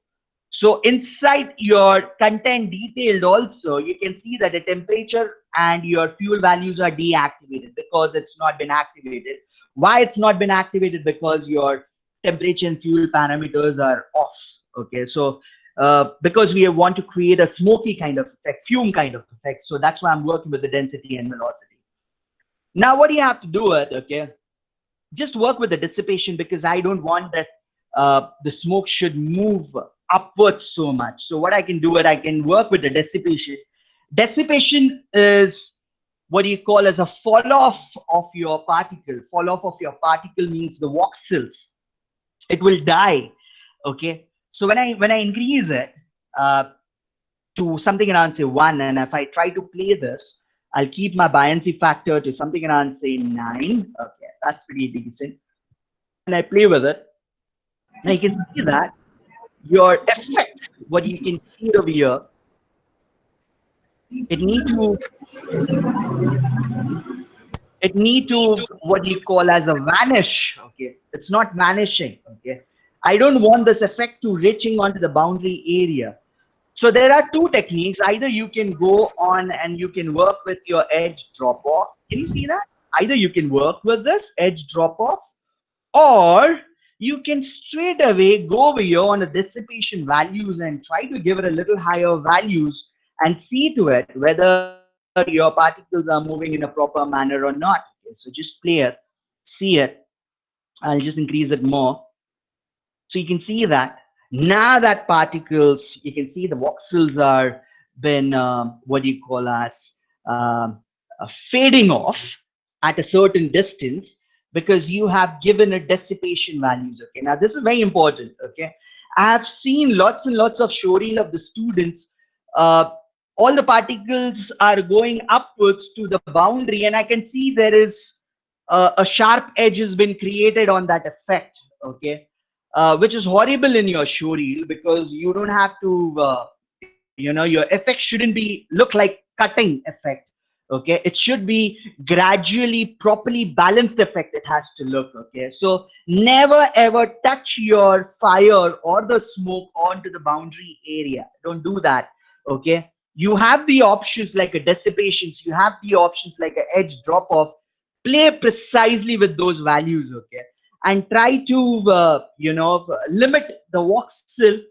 So inside your content detailed also, you can see that the temperature and your fuel values are deactivated because it's not been activated. Why it's not been activated? Because your temperature and fuel parameters are off. Okay, so because we want to create a smoky kind of effect, fume kind of effect. So that's why I'm working with the density and velocity. Now, what do you have to do it? Okay, just work with the dissipation because I don't want that the smoke should move upwards so much. So what I can do it, I can work with the dissipation. Dissipation is what you call as a fall off of your particle. Fall off of your particle means the voxels. It will die. Okay. So when I increase it to something around say 1, and if I try to play this, I'll keep my buoyancy factor to something around say 9. Okay, that's pretty decent. And I play with it, and you can see that your effect, what you can see over here, it need to what you call as a vanish. Okay, it's not vanishing. Okay, I don't want this effect to reaching onto the boundary area. So there are two techniques. Either you can go on and you can work with your edge drop off. Can you see that? Either you can work with this edge drop off, or you can straight away go over here on the dissipation values and try to give it a little higher values and see to it whether your particles are moving in a proper manner or not. Okay, so just play it, see it. I'll just increase it more. So you can see that now that particles, you can see the voxels are been what do you call as fading off at a certain distance because you have given a dissipation values. Okay, now this is very important. Okay, I have seen lots and lots of show reel of the students. Uh, all the particles are going upwards to the boundary, and I can see there is a sharp edge has been created on that effect. Okay, which is horrible in your show reel because you don't have to, your effect shouldn't be look like cutting effect. Okay, it should be gradually, properly balanced effect. It has to look. Okay, so never ever touch your fire or the smoke onto the boundary area. Don't do that. Okay, you have the options like a dissipations. You have the options like an edge drop off. Play precisely with those values. Okay, and try to limit the voxel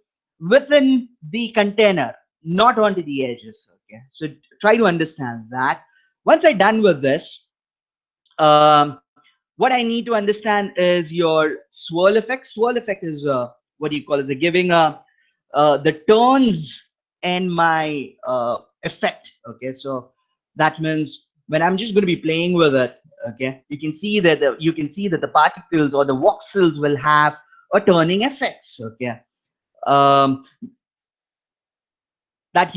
within the container, not onto the edges. Okay, so try to understand that. Once I'm done with this, what I need to understand is your swirl effect. Swirl effect is what do you call is giving the turns and my effect. Okay, so that means when I'm just going to be playing with it, okay, you can see that the particles or the voxels will have a turning effects. Okay, um, that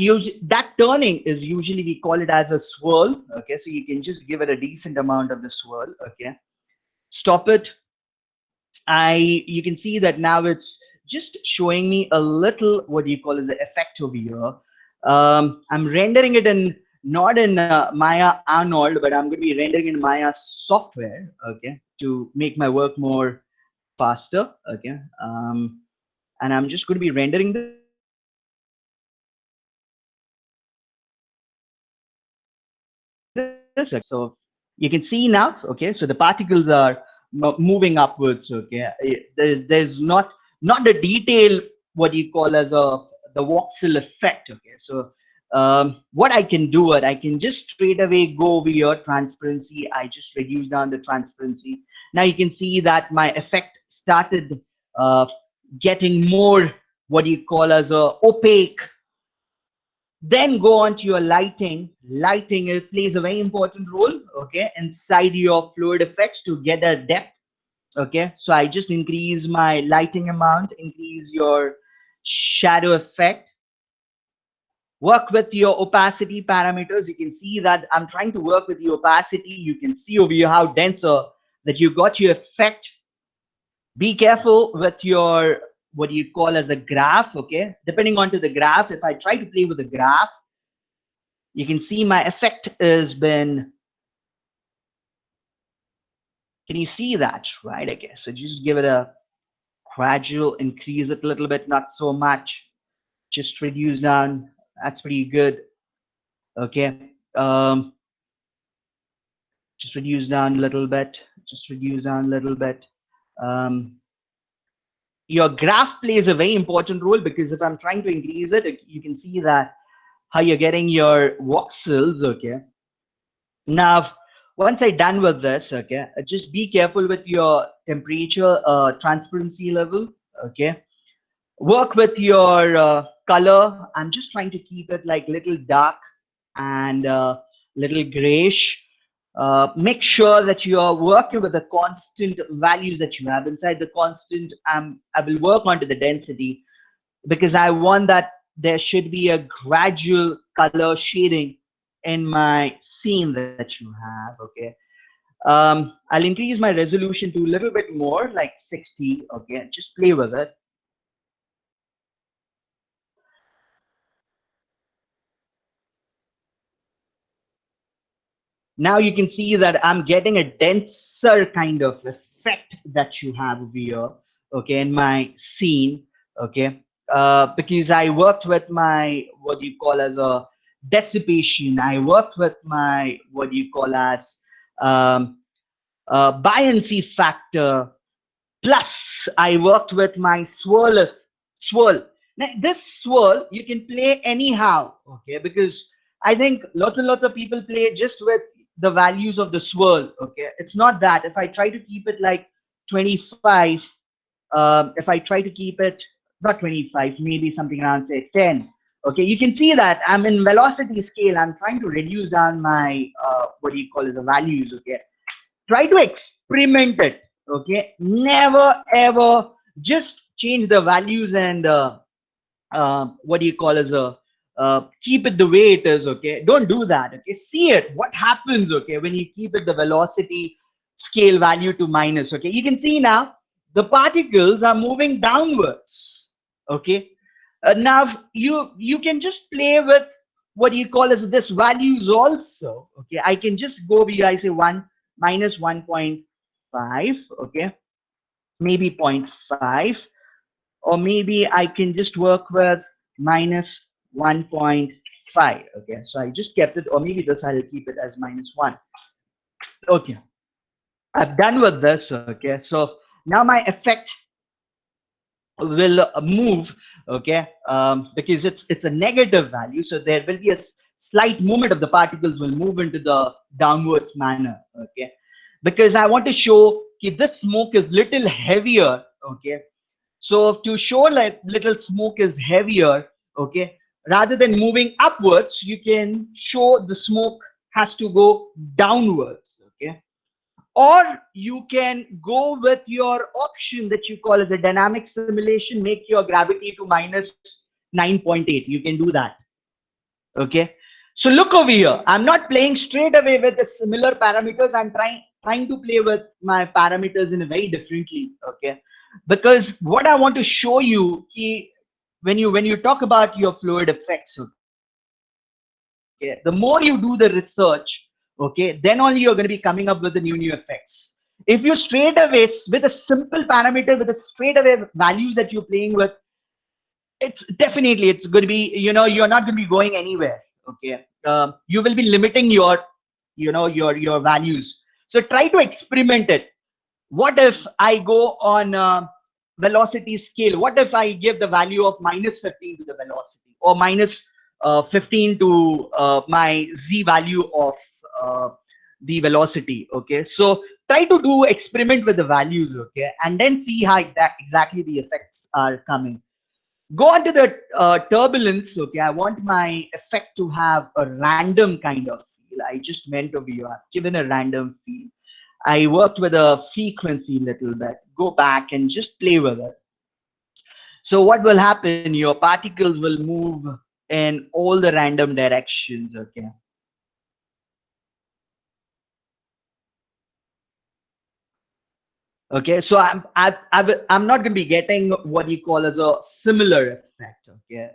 turning is usually we call it as a swirl. Okay, so you can just give it a decent amount of the swirl. Okay, stop it. You can see that now it's just showing me a little what do you call as the effect over here. I'm rendering it in not in Maya Arnold, but I'm going to be rendering in Maya software. Okay, to make my work more faster. Okay, and I'm just going to be rendering this. Okay, so you can see now. Okay, so the particles are moving upwards. Okay, moving upwards. Okay, there's not the detail what you call as the voxel effect. Okay, so what I can do it, I can just straight away go over your transparency. I just reduce down the transparency. Now you can see that my effect started uh, getting more what you call as a opaque. Then go on to your lighting. Lighting, it plays a very important role, okay, inside your fluid effects to get a depth. Okay, so I just increase my lighting amount, increase your shadow effect, work with your opacity parameters. You can see that I'm trying to work with the opacity. You can see over here how denser that you got your effect. Be careful with your what you call as a graph. Okay, depending on to the graph, if I try to play with the graph, you can see my effect has been, can you see that, right? I guess so just give it a gradual, increase it a little bit, not so much, just reduce down. That's pretty good. Okay, just reduce down a little bit, just reduce down a little bit. um your graph plays a very important role, because if I'm trying to increase it, you can see that how you're getting your voxels. Okay, now once I done with this, okay, just be careful with your temperature, transparency level. Okay, work with your color. I'm just trying to keep it like little dark and little grayish. Make sure that you are working with the constant values that you have inside the constant. I will work onto the density, because I want that there should be a gradual color shading in my scene that you have. Okay, I'll increase my resolution to a little bit more, like 60. Okay, just play with it. Now you can see that I'm getting a denser kind of effect that you have over here, okay, in my scene, okay, because I worked with my, what you call as a dissipation. I worked with my, what you call as um, buoyancy factor. Plus, I worked with my swirl. Now, this swirl you can play anyhow, okay? Because I think lots and lots of people play just with the values of the swirl, okay? It's not that. If I try to keep it like 25, if I try to keep it not 25, maybe something around say 10. Okay, you can see that I'm in velocity scale. I'm trying to reduce down my what do you call it, the values. Okay, try to experiment it. Okay, never ever just change the values and what do you call as a keep it the way it is. Okay, don't do that. Okay, see it what happens. Okay, when you keep it the velocity scale value to minus. Okay, you can see now the particles are moving downwards. Okay, now you can just play with what you call as this values also. Okay, I can just go via, I say 1 minus 1.5. Okay, maybe zero point 0.5, or maybe I can just work with minus 1.5. Okay, so I just kept it, or maybe this I'll keep it as minus 1. Okay, I've done with this. Okay, so now my effect will move. Okay, because it's a negative value, so there will be a slight movement of the particles will move into the downwards manner. Okay, because I want to show that this smoke is little heavier. Okay, so to show like little smoke is heavier, okay, rather than moving upwards, you can show the smoke has to go downwards. Okay, or you can go with your option that you call as a dynamic simulation, make your gravity to minus 9.8. You can do that. Okay, so look over here, I'm not playing straight away with the similar parameters. I'm trying to play with my parameters in a very differently. Okay, because what I want to show you when you talk about your fluid effects, okay, the more you do the research, okay, then only you're going to be coming up with the new effects. If you straight away with a simple parameter, with a straight away values that you're playing with, it's definitely it's going to be, you're not going to be going anywhere. Okay, you will be limiting your, your values. So try to experiment it. What if I go on velocity scale? What if I give the value of minus 15 to the velocity, or minus 15 to my z value of uh, the velocity? Okay, so try to do experiment with the values. Okay, and then see how exactly the effects are coming. Go on to the turbulence. Okay, I want my effect to have a random kind of feel. I just meant over here, I've given a random feel. I worked with a frequency little bit. Go back and just play with it. So what will happen? Your particles will move in all the random directions. Okay, okay, so I'm not going to be getting what you call as a similar effect. Okay,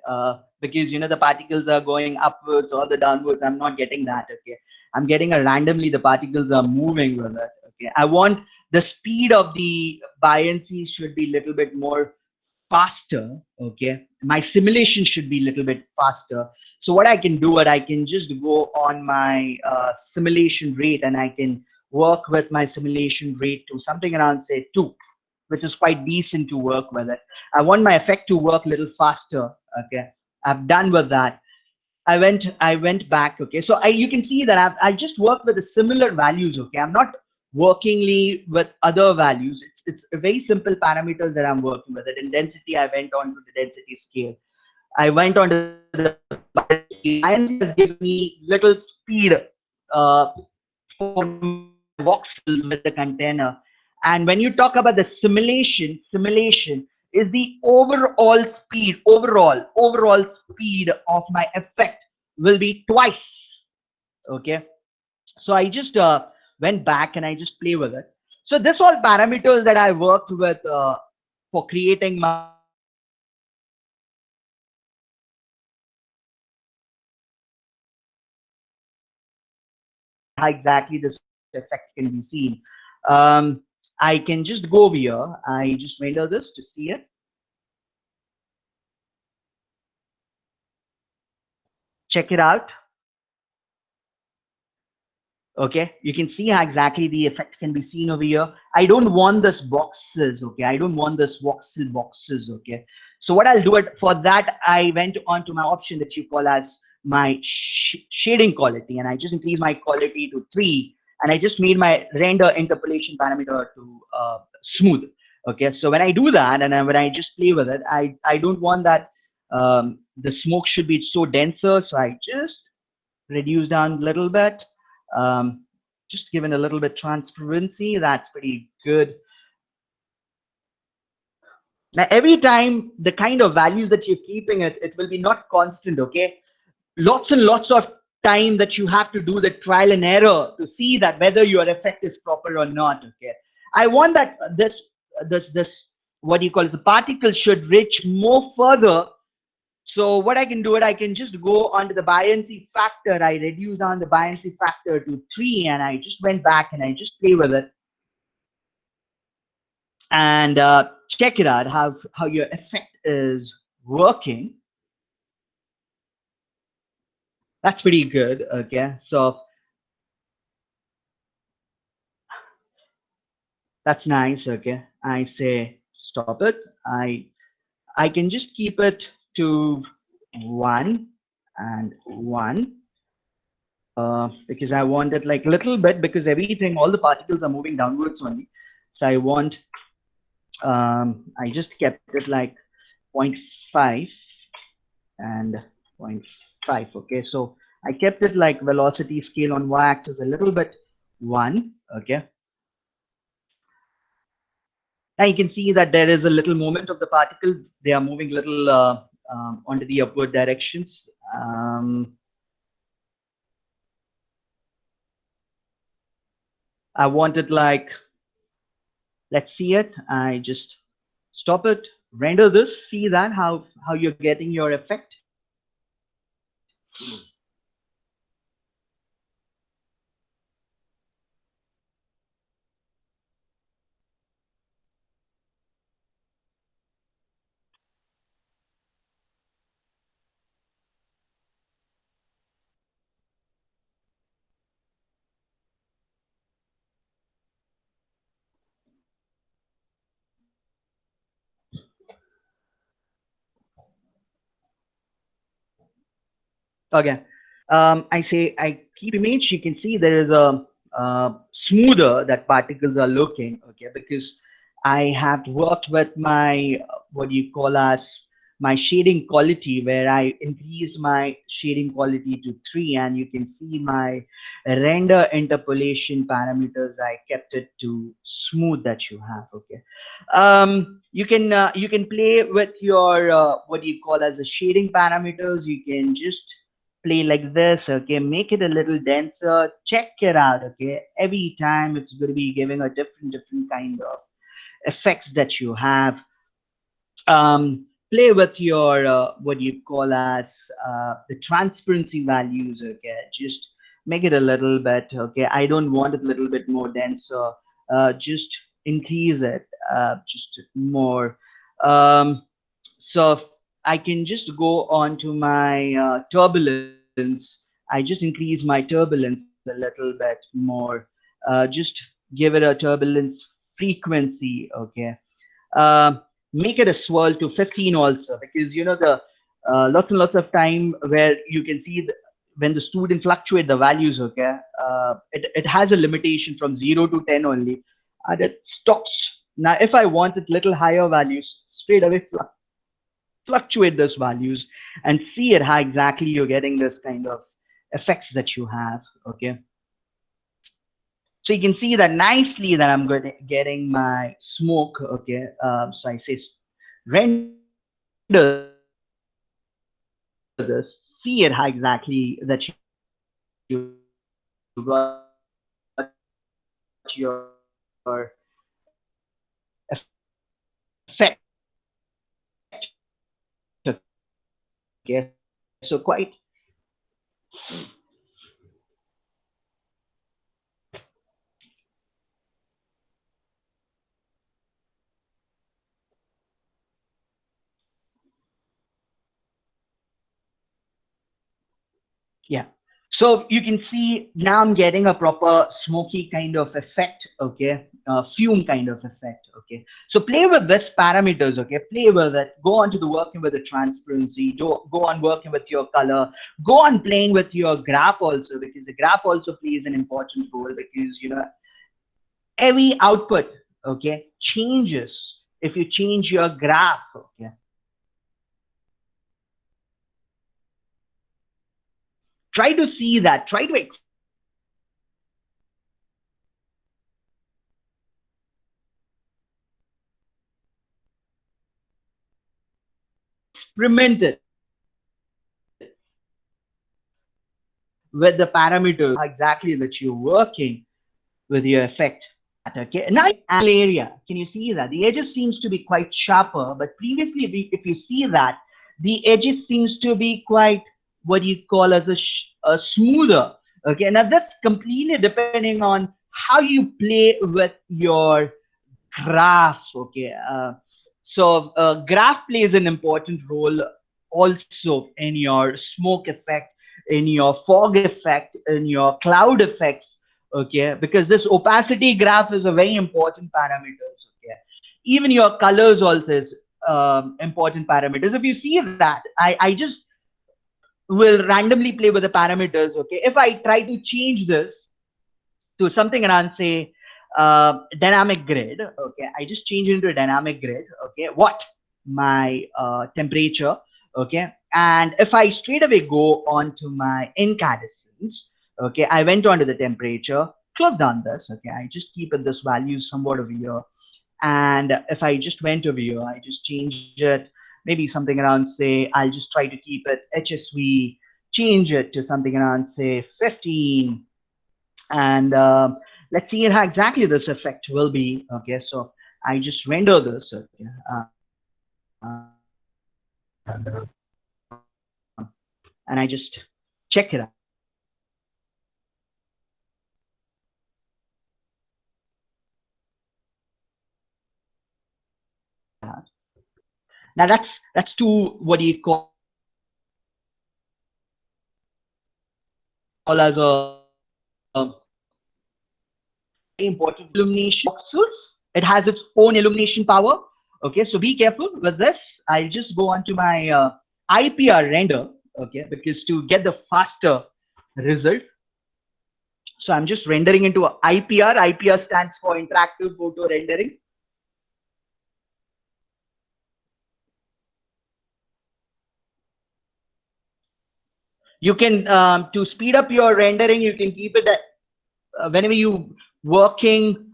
because the particles are going upwards or the downwards. I'm not getting that. Okay, I'm getting a randomly the particles are moving with it. Okay, I want the speed of the buoyancy should be a little bit more faster. Okay, my simulation should be a little bit faster. So what I can do, I can just go on my simulation rate, and I can work with my simulation rate to something around say 2. which is quite decent to work with it. I want my effect to work a little faster. Okay, I've done with that. I went back. Okay, so you can see that I just worked with the similar values. Okay, I'm not workingly with other values. It's a very simple parameters that I'm working with. The density, I went on to the density scale. I went on to the buoyancy. Buoyancy has given me little speed uh, for my voxels with the container. And when you talk about the simulation is the overall speed of my effect will be twice. Okay, so I just went back and I just play with it. So this all parameters that I worked with for creating my how exactly this effect can be seen. Um, I can just go over here. I just render this to see it. Check it out. Okay, you can see how exactly the effect can be seen over here. I don't want this boxes. Okay, I don't want this voxel boxes. Okay, so what I'll do it for that, I went on to my option that you call as my shading quality, and I just increase my quality to 3, and I just made my render interpolation parameter to smooth. Okay, so when I do that, and when I just play with it, I don't want that the smoke should be so denser, so I just reduce down a little bit. Um, just given a little bit transparency, that's pretty good. Now, every time the kind of values that you're keeping it will be not constant, okay? Lots and lots of time that you have to do the trial and error to see that whether your effect is proper or not, okay? I want that this what do you call it, the particle should reach more further. So what I can do it, I can just go onto the buoyancy factor. I reduce down the buoyancy factor to 3, and I just went back and I just play with it and check it out how your effect is working. That's pretty good. Okay, so that's nice. Okay, I say stop it. I can just keep it to 1 and 1. Because I want it like little bit because everything, all the particles are moving downwards only. So I want, I just kept it like 0.5 and zero point 0.5. Okay, so I kept it like velocity scale on y-axis a little bit 1. Okay, now you can see that there is a little movement of the particles. They are moving little onto the upward directions. I want it like, let's see it. I just stop it, render this, see that how you're getting your effect. Okay. I say I keep image. You can see there is a smoother that particles are looking. Okay, because I have worked with my what do you call as my shading quality, where I increased my shading quality to 3, and you can see my render interpolation parameters. I kept it to smooth that you have. Okay, you can play with your what do you call as the shading parameters. You can just play like this. Okay, make it a little denser. Check it out. Okay, every time it's going to be giving a different kind of effects that you have. Play with your what you call as the transparency values. Okay, just make it a little bit. Okay, I don't want it a little bit more denser. Just increase it just more. So I can just go on to my turbulence. I just increase my turbulence a little bit more. Just give it a turbulence frequency. Okay, make it a swirl to 15 also, because the lots and lots of time where you can see when the student fluctuate the values, okay, it has a limitation from 0 to 10 only, and it stops. Now if I wanted little higher values, straight away fluctuate those values and see it how exactly you're getting this kind of effects that you have. Okay, so you can see that nicely that I'm getting my smoke. Okay, so I say render this, see it how exactly that you got your effect, okay, so quite. Yeah. So you can see now I'm getting a proper smoky kind of effect, okay, fume kind of effect, okay. So play with this parameters, okay, play with it. Go on to the working with the transparency, go on working with your color, go on playing with your graph also, because the graph also plays an important role, because every output, okay, changes if you change your graph, okay. Try to see that, try to experiment it with the parameters exactly that you're working with your effect. Okay, now area, can you see that the edges seems to be quite sharper, but previously if you see that the edges seems to be quite what you call as a smoother. Okay, now this completely depending on how you play with your graph. Okay, so graph plays an important role also in your smoke effect, in your fog effect, in your cloud effects. Okay, because this opacity graph is a very important parameters. Okay, even your colors also is important parameters. If you see that, I just will randomly play with the parameters. Okay, if I try to change this to something around, say, dynamic grid, okay, I just change it into a dynamic grid. Okay, what my temperature, okay, and if I straight away go on to my incandescence, okay, I went on to the temperature, close down this. Okay, I just keep it this value somewhat over here, and if I just went over here, I just change it maybe something around, say, I'll just try to keep it HSV, change it to something around, say, 15, and let's see how exactly this effect will be. Okay, so I just render this. Okay, and I just check it out. Now that's to what do you call as a very important illumination voxels. It has its own illumination power. Okay, so be careful with this. I'll just go on to my IPR render. Okay, because to get the faster result, so I'm just rendering into IPR. IPR stands for interactive photo rendering. You can to speed up your rendering, you can keep it at, whenever you working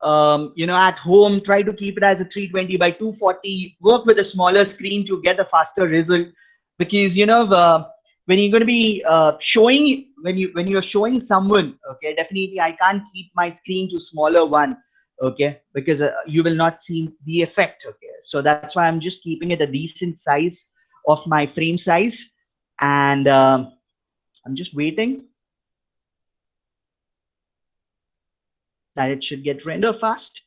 at home, try to keep it as a 320 by 240. Work with a smaller screen to get a faster result, because when you're going to be showing, when you're showing someone, okay, definitely I can't keep my screen to smaller one, okay, because you will not see the effect. Okay, so that's why I'm just keeping it a decent size of my frame size, and I'm just waiting that it should get render fast.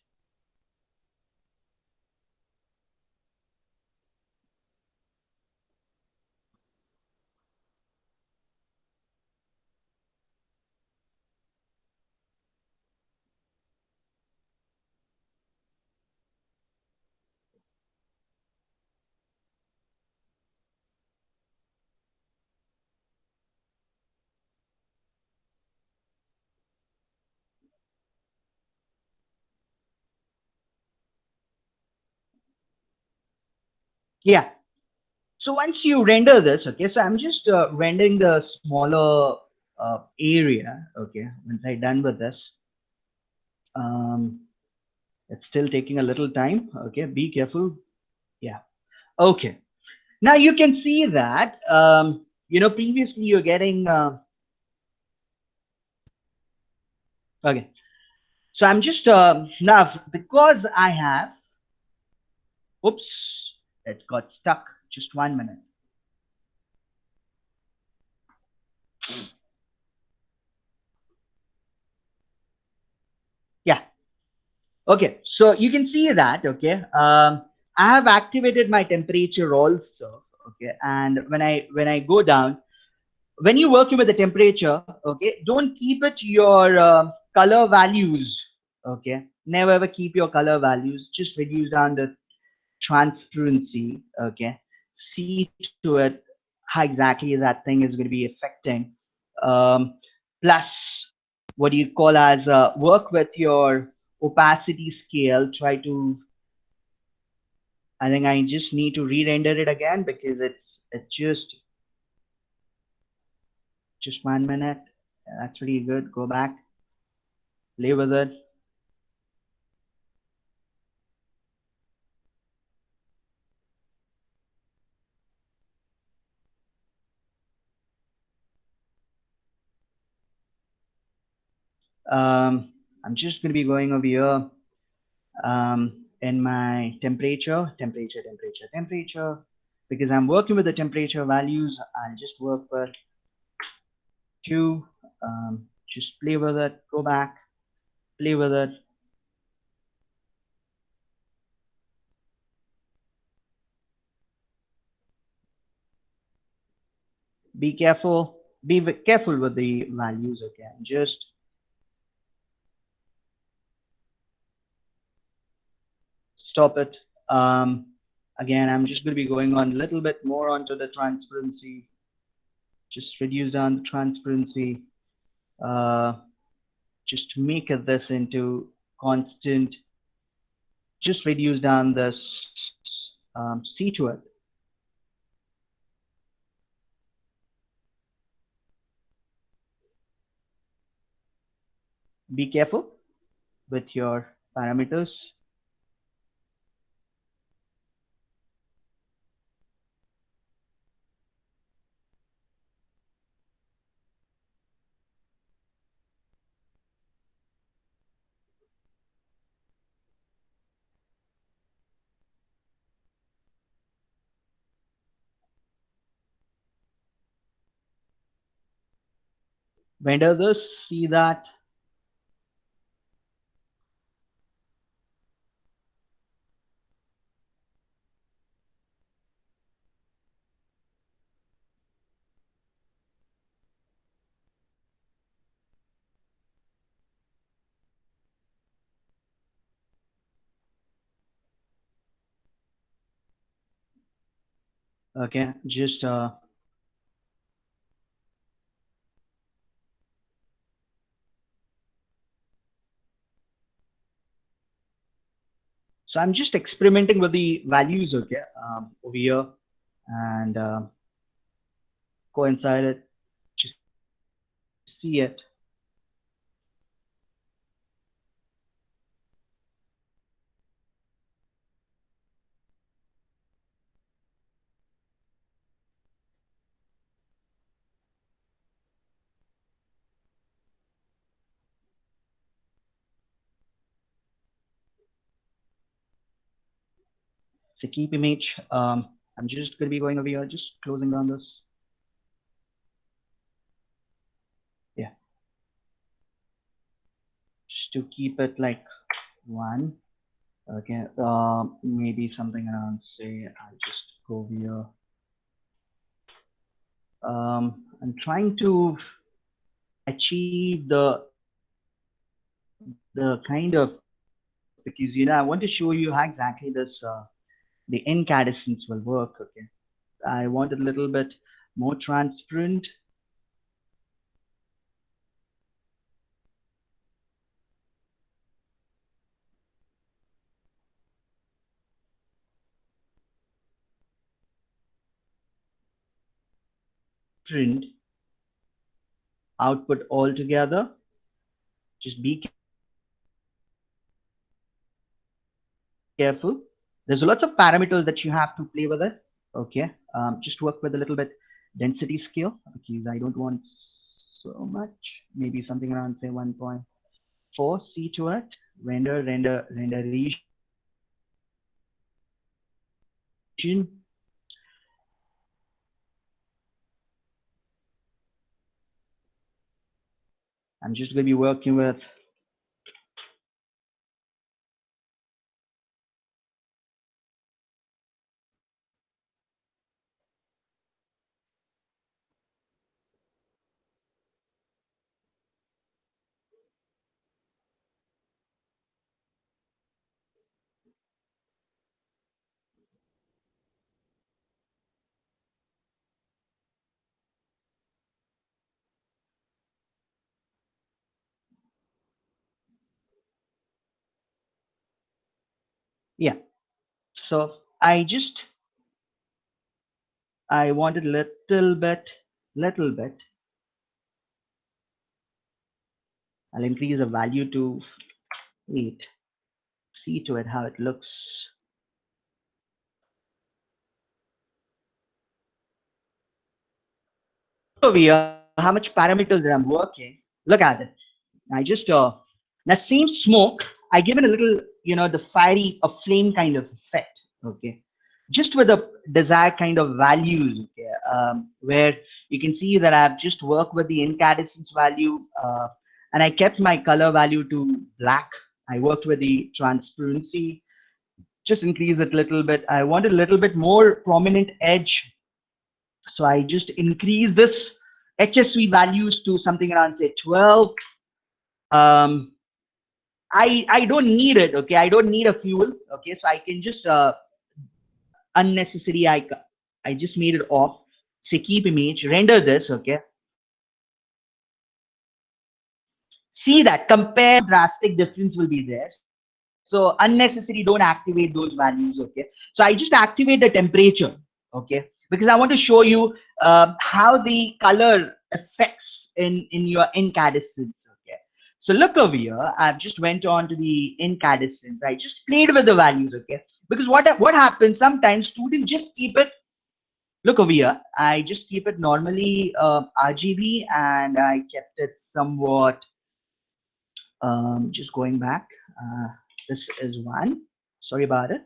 Yeah. So once you render this, okay, so I'm just rendering the smaller area, okay. Once I'm done with this, um, it's still taking a little time, okay. Be careful. Yeah. Okay. Now you can see that, previously you're getting, okay. So I'm just, now because I have, oops, it got stuck. Just 1 minute. Yeah. Okay, so you can see that, okay. I have activated my temperature also, okay. And when I go down, when you're working with the temperature, okay, don't keep it your color values, okay. Never ever keep your color values. Just reduce down the transparency, okay. See to it how exactly that thing is going to be affecting. Plus, what do you call as work with your opacity scale. Try to, I think I just need to re-render it again because it's just 1 minute. That's pretty good. Go back, play with it. I'm just going to be going over here in my temperature, because I'm working with the temperature values. I'll just work with two. Just play with it. Go back, play with it. Be careful. Be careful with the values. Okay, just stop it. Um, Again, I'm just going to be going on a little bit more onto the transparency. Just reduce down the transparency. Uh, just make it this into constant. Just reduce down this. See to it. Be careful with your parameters. Render this. See that. Okay, just so I'm just experimenting with the values, okay, over here, and coincide it. Just see it. It's a keep image. I'm just going to be going over here, just closing down this. Yeah, just to keep it like one. Okay, maybe something around, say, I'll just go over here. I'm trying to achieve the kind of, because I want to show you how exactly this the incandescence will work. Okay, I want it a little bit more transparent. output altogether. Just be careful. There's lots of parameters that you have to play with it. Okay. Just work with a little bit density scale because I don't want so much. Maybe something around say 1.4. See to it. Render region. I'm just going to be working with yeah. So I wanted little bit. I'll increase the value to 8. See to it how it looks. Over here, how much parameters that I'm working. Look at it. I just now same smoke. I given a little, the fiery, a flame kind of effect. Okay, just with the desired kind of values. Okay, where you can see that I've just worked with the incandescence value, and I kept my color value to black. I worked with the transparency, just increase it a little bit. I wanted a little bit more prominent edge, so I just increase this HSV values to something around say 12. Um, I don't need it. Okay, I don't need a fuel. Okay, so I can just unnecessary. I just made it off. Say keep image, render this. Okay, see that compare drastic difference will be there. So unnecessary, don't activate those values. Okay, so I just activate the temperature. Okay, because I want to show you how the color affects in your incandescence. Okay, so look over here. I've just went on to the incandescence. I just played with the values. Okay, because what happens sometimes students just keep it. Look over here. I just keep it normally RGB, and I kept it somewhat. Just going back. This is 1. Sorry about it.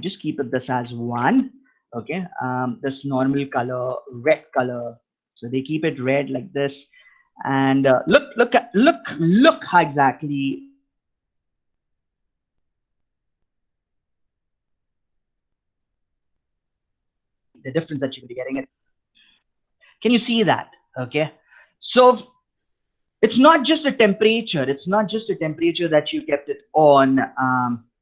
Just keep it this as 1. Okay, this normal color, red color, so they keep it red like this. And look how exactly the difference that you could be getting it. Can you see that? Okay, so it's not just a temperature. It's not just a temperature that you kept it on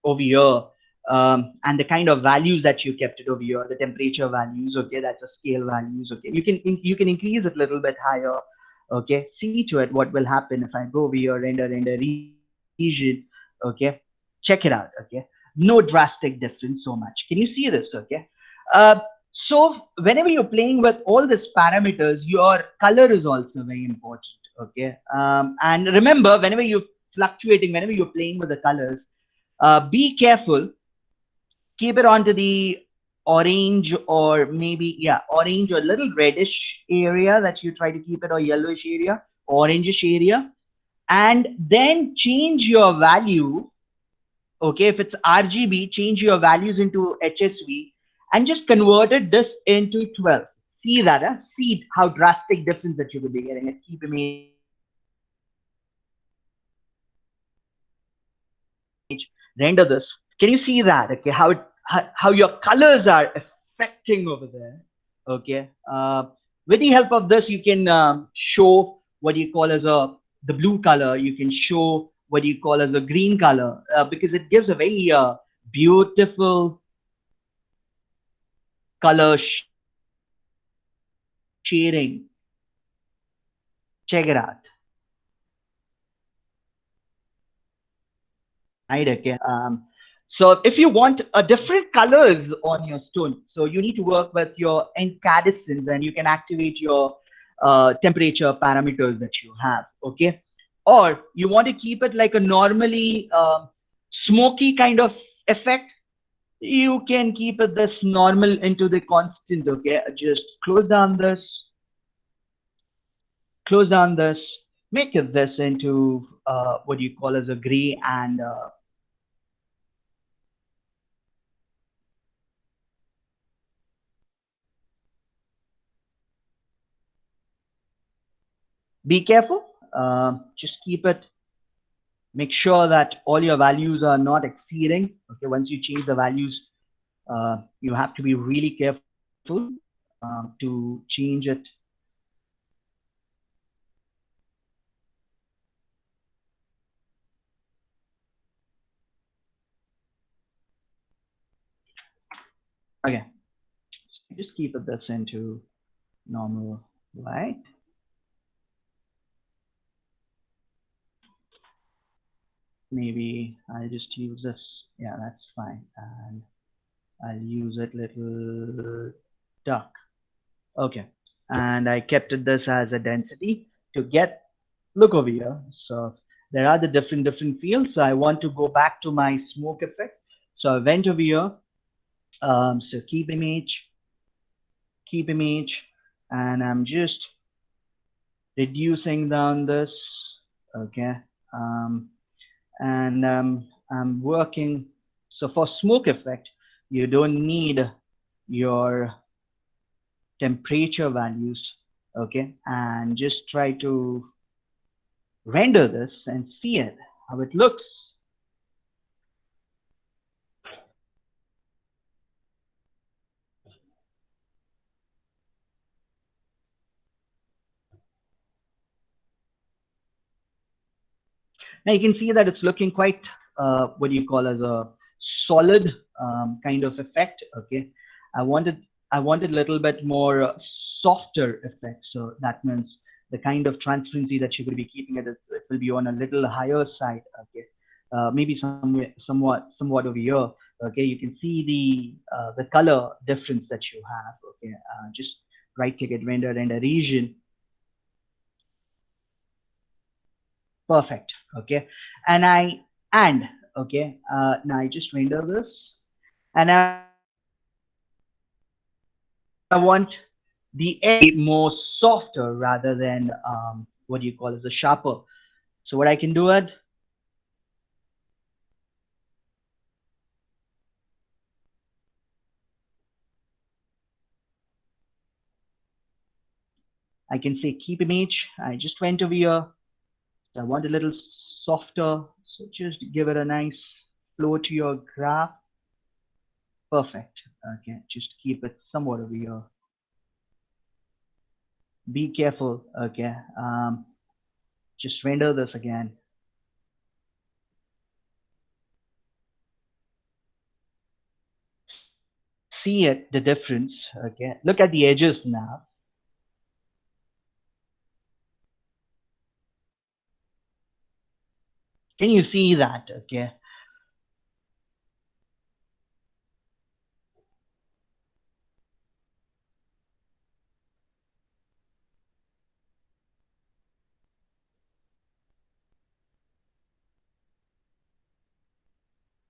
over here, and the kind of values that you kept it over here, the temperature values. Okay, that's a scale values. Okay, you can increase it a little bit higher. Okay, see to it what will happen if I go over here, render region. Okay, check it out. Okay, no drastic difference so much. Can you see this? Okay, uh, so whenever you're playing with all these parameters, your color is also very important. Okay, and remember, whenever you're fluctuating, whenever you're playing with the colors, be careful. Keep it onto the orange, or maybe orange or little reddish area that you try to keep it, or yellowish area, orangish area, and then change your value. Okay, if it's RGB, change your values into HSV and just converted this into 12. See that? See how drastic difference that you could be getting. Keep image, render this. Can you see that? Okay, how your colors are affecting over there. Okay, with the help of this, you can show what you call as the blue color. You can show what you call as a green color, because it gives a very beautiful color sharing. Check it out. Right? Okay. So if you want a different colors on your stone, so you need to work with your incandescence and you can activate your temperature parameters that you have. Okay. Or you want to keep it like a normally smoky kind of effect, you can keep it this normal into the constant. Okay. Just close down this, make it this into what you call as a gray and be careful. Just keep it, make sure that all your values are not exceeding. Okay, once you change the values, you have to be really careful to change it. Okay, so just keep it this into normal light. Maybe I'll just use this. Yeah, that's fine. And I'll use it little dark. Okay. And I kept it this as a density to get, look over here. So there are the different fields. So I want to go back to my smoke effect. So I went over here. So keep image, and I'm just reducing down this. Okay. Um, and I'm working. So for smoke effect, you don't need your temperature values. Okay, and just try to render this and see it how it looks. Now you can see that it's looking quite what do you call as a solid kind of effect. Okay, I wanted I wanted a little bit more softer effect. So that means the kind of transparency that you're going to be keeping it will be on a little higher side. Okay, maybe somewhat over here. Okay, you can see the color difference that you have. Okay, just right click it, render region. Perfect. Okay, and and okay, now I just render this, and I want the edge more softer rather than what do you call as a sharper. So what I can do it, I can say keep image. I just went over here. I want a little softer, so just give it a nice flow to your graph. Perfect. Okay, just keep it somewhat over here. Be careful. Okay, just render this again. See it, the difference. Okay, look at the edges now. Can you see that? Okay,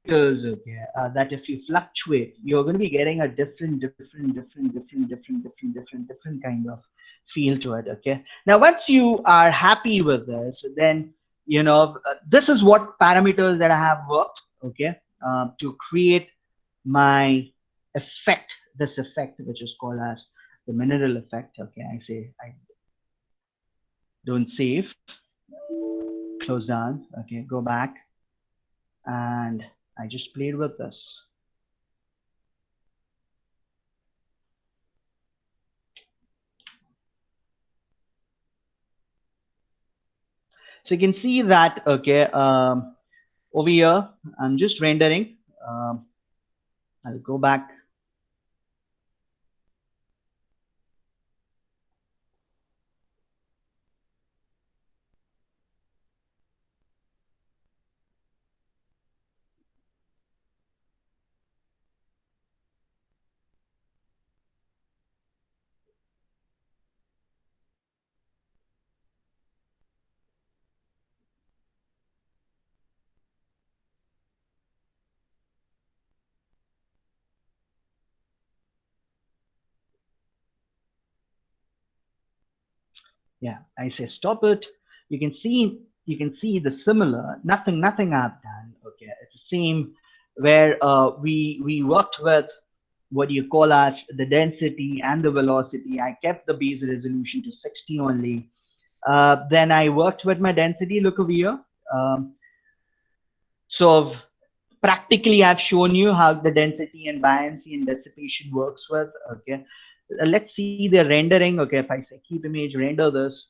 okay, that if you fluctuate, you're going to be getting a different kind of feel to it. Okay. Now, once you are happy with this, then this is what parameters that I have worked. Okay, to create my effect, this effect, which is called as the mineral effect. Okay, I say I don't save, close down. Okay, go back, and I just played with this. So you can see that, okay, over here, I'm just rendering. I'll go back. Yeah, I say stop it. You can see the similar. Nothing I've done. Okay, it's the same where we worked with what do you call as the density and the velocity. I kept the base resolution to 60 only. Then I worked with my density. Look over here. Um, so practically, I've shown you how the density and buoyancy and dissipation works with. Okay, let's see the rendering. Okay, if I say keep image, render this.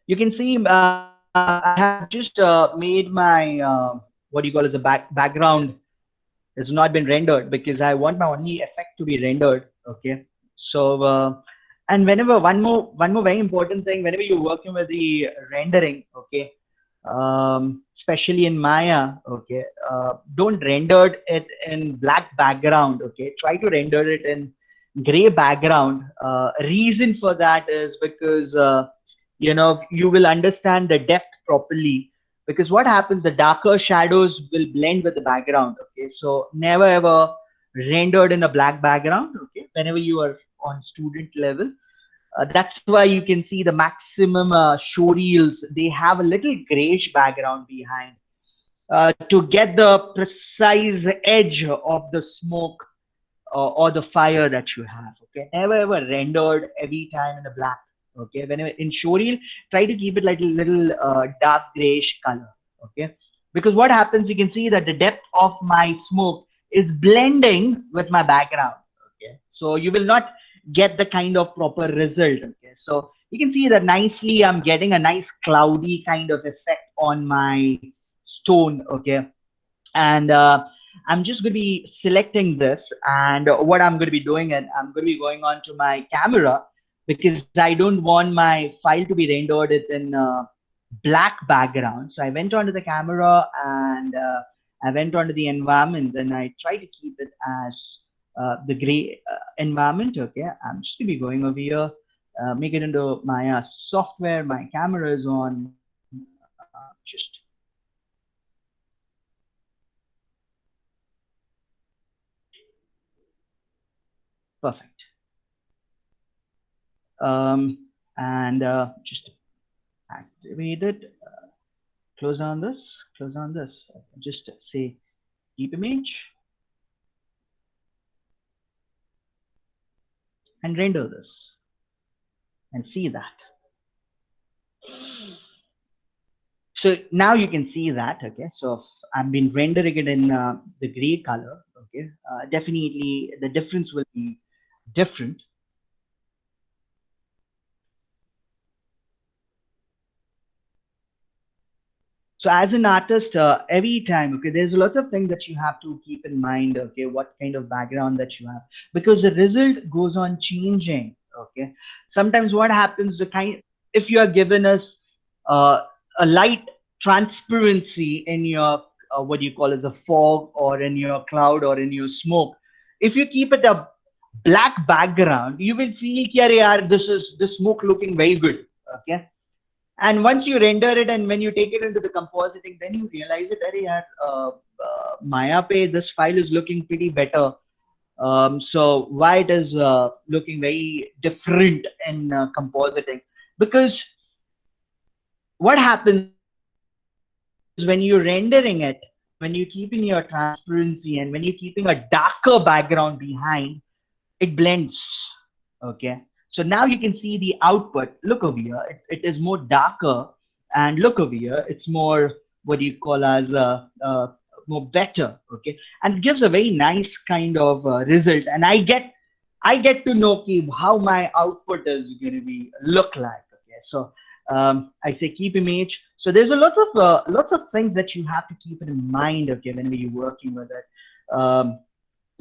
You can see I have just made my what do you call as a background has not been rendered because I want my only effect to be rendered. Okay, so and whenever one more very important thing, whenever you're working with the rendering, okay, especially in Maya, okay, don't render it in black background. Okay, try to render it in gray background. Reason for that is because you will understand the depth properly, because what happens, the darker shadows will blend with the background. Okay, so never ever rendered in a black background. Okay, whenever you are on student level, that's why you can see the maximum show reels, they have a little grayish background behind to get the precise edge of the smoke or the fire that you have. Okay, never ever rendered every time in the black. Okay, whenever in showreel, try to keep it like a little dark grayish color. Okay, because what happens, you can see that the depth of my smoke is blending with my background. Okay, so you will not get the kind of proper result. Okay, so you can see that nicely I'm getting a nice cloudy kind of effect on my stone. Okay, and I'm just going to be selecting this, and what I'm going to be doing, and I'm going to be going on to my camera because I don't want my file to be rendered it in black background. So I went onto the camera, and I went onto the environment, and I try to keep it as the gray environment. Okay, I'm just going to be going over here, make it into my software. My camera is on, just perfect. And just activate it, close on this, just say keep image and render this and see that. So now you can see that. Okay, so I've been rendering it in the gray color. Okay, definitely the difference will be different. So as an artist, every time, okay, there's a lot of things that you have to keep in mind. Okay, what kind of background that you have, because the result goes on changing. Okay, sometimes what happens, the kind, if you are given us uh, a light transparency in your what do you call as a fog, or in your cloud, or in your smoke, if you keep it a black background, you will feel, "Ki, yaar, this is this smoke looking very good." Okay, and once you render it, and when you take it into the compositing, then you realize it, "Arey yaar, Maya pe this file is looking pretty better. So why it is looking very different in compositing?" Because what happens when you're rendering it, okay, when you're keeping your transparency and when you're keeping a darker background behind, it blends. Okay. So now you can see the output. Look over here. It is more darker, and look over here. It's more what do you call as more better. Okay, and it gives a very nice kind of result. And I get to know how my output is going to be look like. Okay, so I say keep image. So there's a lots of things that you have to keep it in mind. Okay, whenever you're working with it.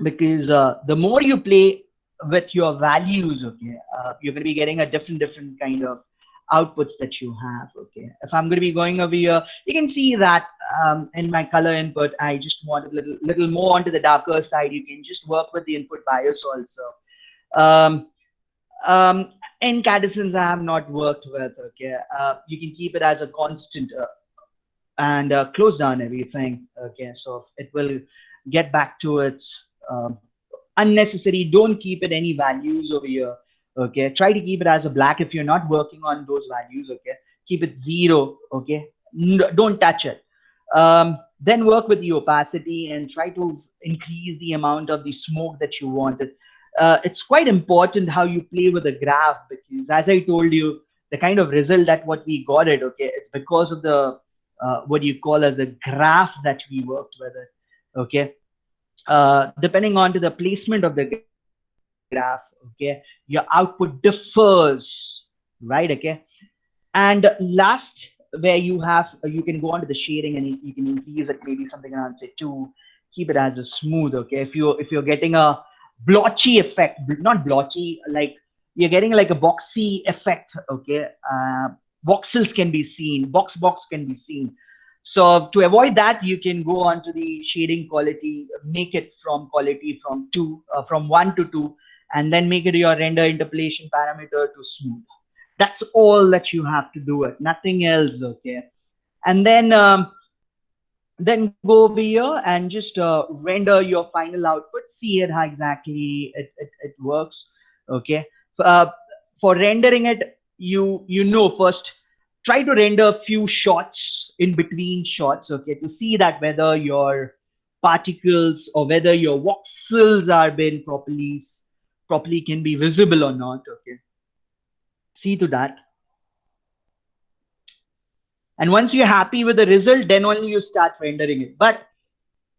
Because the more you play with your values, okay, you're going to be getting a different kind of outputs that you have. Okay, if I'm going to be going over here, you can see that in my color input I just want a little more onto the darker side. You can just work with the input bias also. um, Incandescence I have not worked with. Okay, you can keep it as a constant, and close down everything. Okay, so it will get back to its unnecessary. Don't keep it any values over here. Okay, try to keep it as a black if you're not working on those values. Okay, keep it zero. Okay, don't touch it. Then work with the opacity and try to increase the amount of the smoke that you wanted. It's quite important how you play with the graph, because as I told you, the kind of result that what we got it, okay, it's because of the what you call as a graph that we worked with it. Okay, depending on to the placement of the graph, okay, your output differs, right? Okay, and last, where you can go onto the shading and you can increase it maybe something around say 2, keep it as a smooth. Okay, if you're getting a blotchy effect, not blotchy, like you're getting like a boxy effect. Okay, voxels can be seen, box can be seen. So to avoid that, you can go on to the shading quality, make it from quality from 2, from 1 to 2, and then make it your render interpolation parameter to smooth. That's all that you have to do it, nothing else. Okay, and then go over here and just render your final output. See it how exactly it works. Okay, uh, for rendering it, you know, first try to render a few shots in between shots. Okay, to see that whether your particles or whether your voxels are being properly can be visible or not. Okay, see to that. And once you're happy with the result, then only you start rendering it. But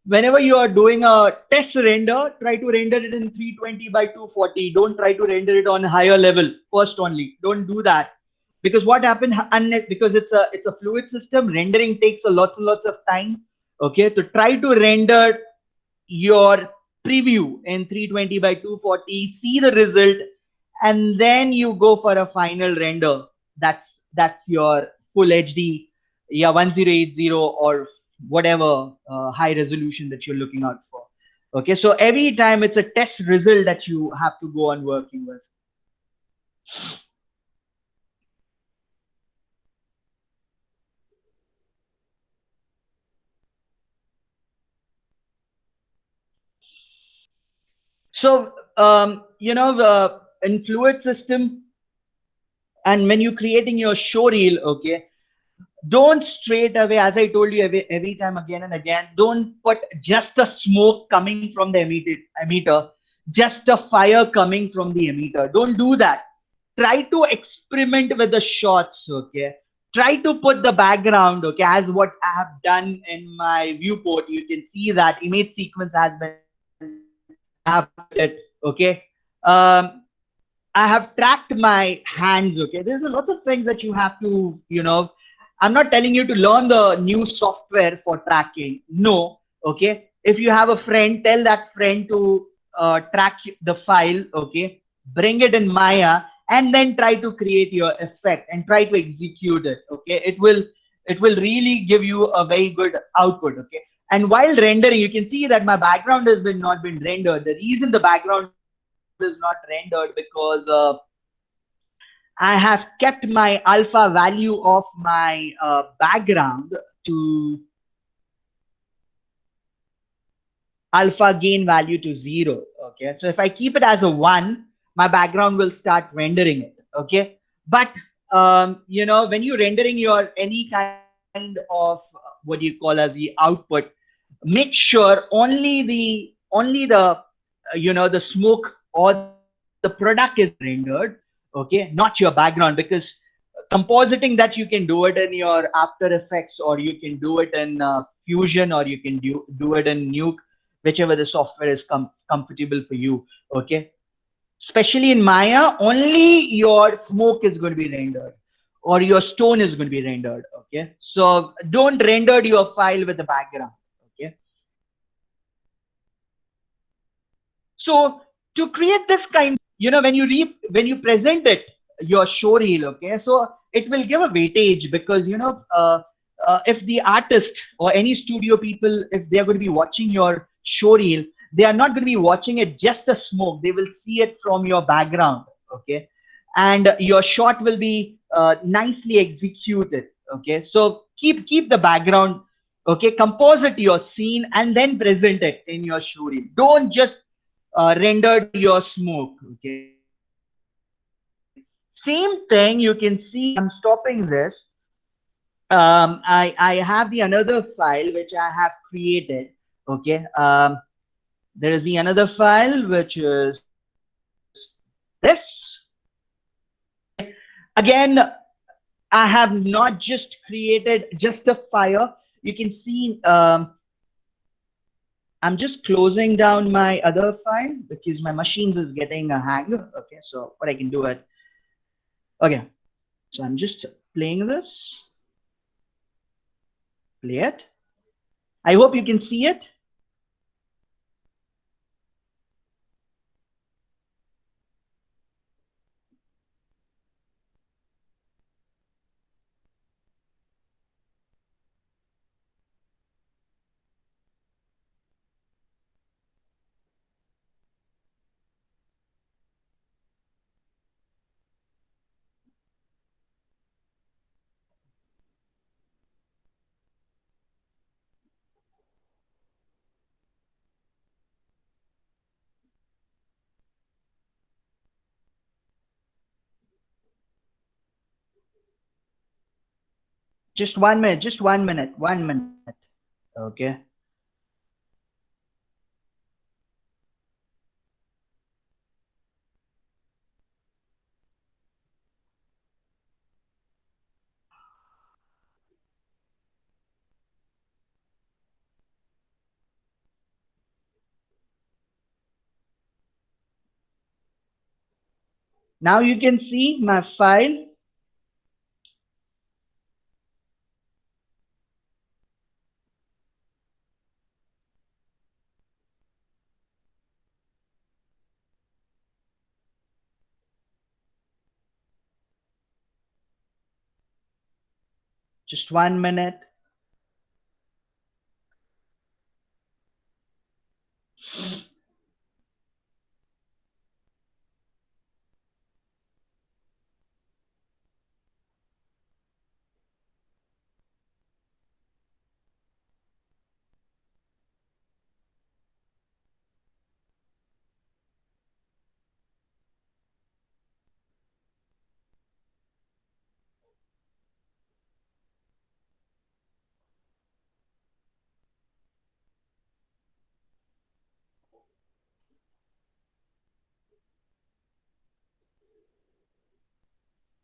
whenever you are doing a test render, try to render it in 320 by 240. Don't try to render it on higher level first only. Don't do that, because what happened, because it's a fluid system, rendering takes a lots and lots of time. Okay, to try to render your preview in 320 by 240, see the result, and then you go for a final render. That's your full HD, yeah, 1080 or whatever high resolution that you're looking out for. Okay, so every time it's a test result that you have to go on working with. So in fluid system, and when you're creating your show reel, okay, don't straight away, as I told you every time again and again, don't put just a smoke coming from the emitter, just a fire coming from the emitter. Don't do that. Try to experiment with the shots. Okay, try to put the background. Okay, as what I have done in my viewport, you can see that image sequence has been, I have put it. Okay, I have tracked my hands. Okay, there's a lot of things that you have to, I'm not telling you to learn the new software for tracking. No. Okay, if you have a friend, tell that friend to track the file. Okay, bring it in Maya, and then try to create your effect and try to execute it. Okay, it will really give you a very good output. Okay, and while rendering, you can see that my background has been not been rendered. The reason the background is not rendered, because I have kept my alpha value of my background to alpha gain value to 0. Okay, so if I keep it as a 1, my background will start rendering it. Okay, but when you're rendering your any kind of what you call as the output, make sure only the the smoke or the product is rendered, okay, not your background, because compositing, that you can do it in your After Effects, or you can do it in Fusion, or you can do it in Nuke, whichever the software is comfortable for you, okay. Especially in Maya, only your smoke is going to be rendered, or your stone is going to be rendered, okay. So don't render your file with the background, okay. So to create this kind, when you present it, your show reel, okay, so it will give a weightage, because if the artist or any studio people, if they are going to be watching your show reel, they are not going to be watching it just a smoke, they will see it from your background, okay. And your shot will be nicely executed, okay. So keep the background, okay, compose it your scene, and then present it in your show reel. Don't just rendered your smoke, okay. Same thing, you can see, I'm stopping this. I have the another file which I have created, okay. There is the another file which is this, okay. Again, I have not just created just a fire. You can see, I'm just closing down my other file because my machines is getting a hang, okay. So what I can do it, okay. So I'm just playing this. Play it. I hope you can see it. Just 1 minute. Just 1 minute. 1 minute. Okay. Now you can see my file. Just 1 minute.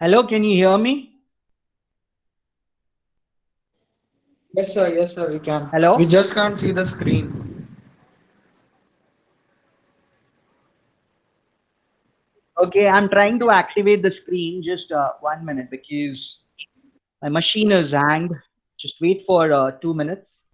Hello, can you hear me? Yes, sir, we can. We Hello? just can't see the screen. Okay, I'm trying to activate the screen. Just 1 minute, because my machine is hanged. Just wait for 2 minutes.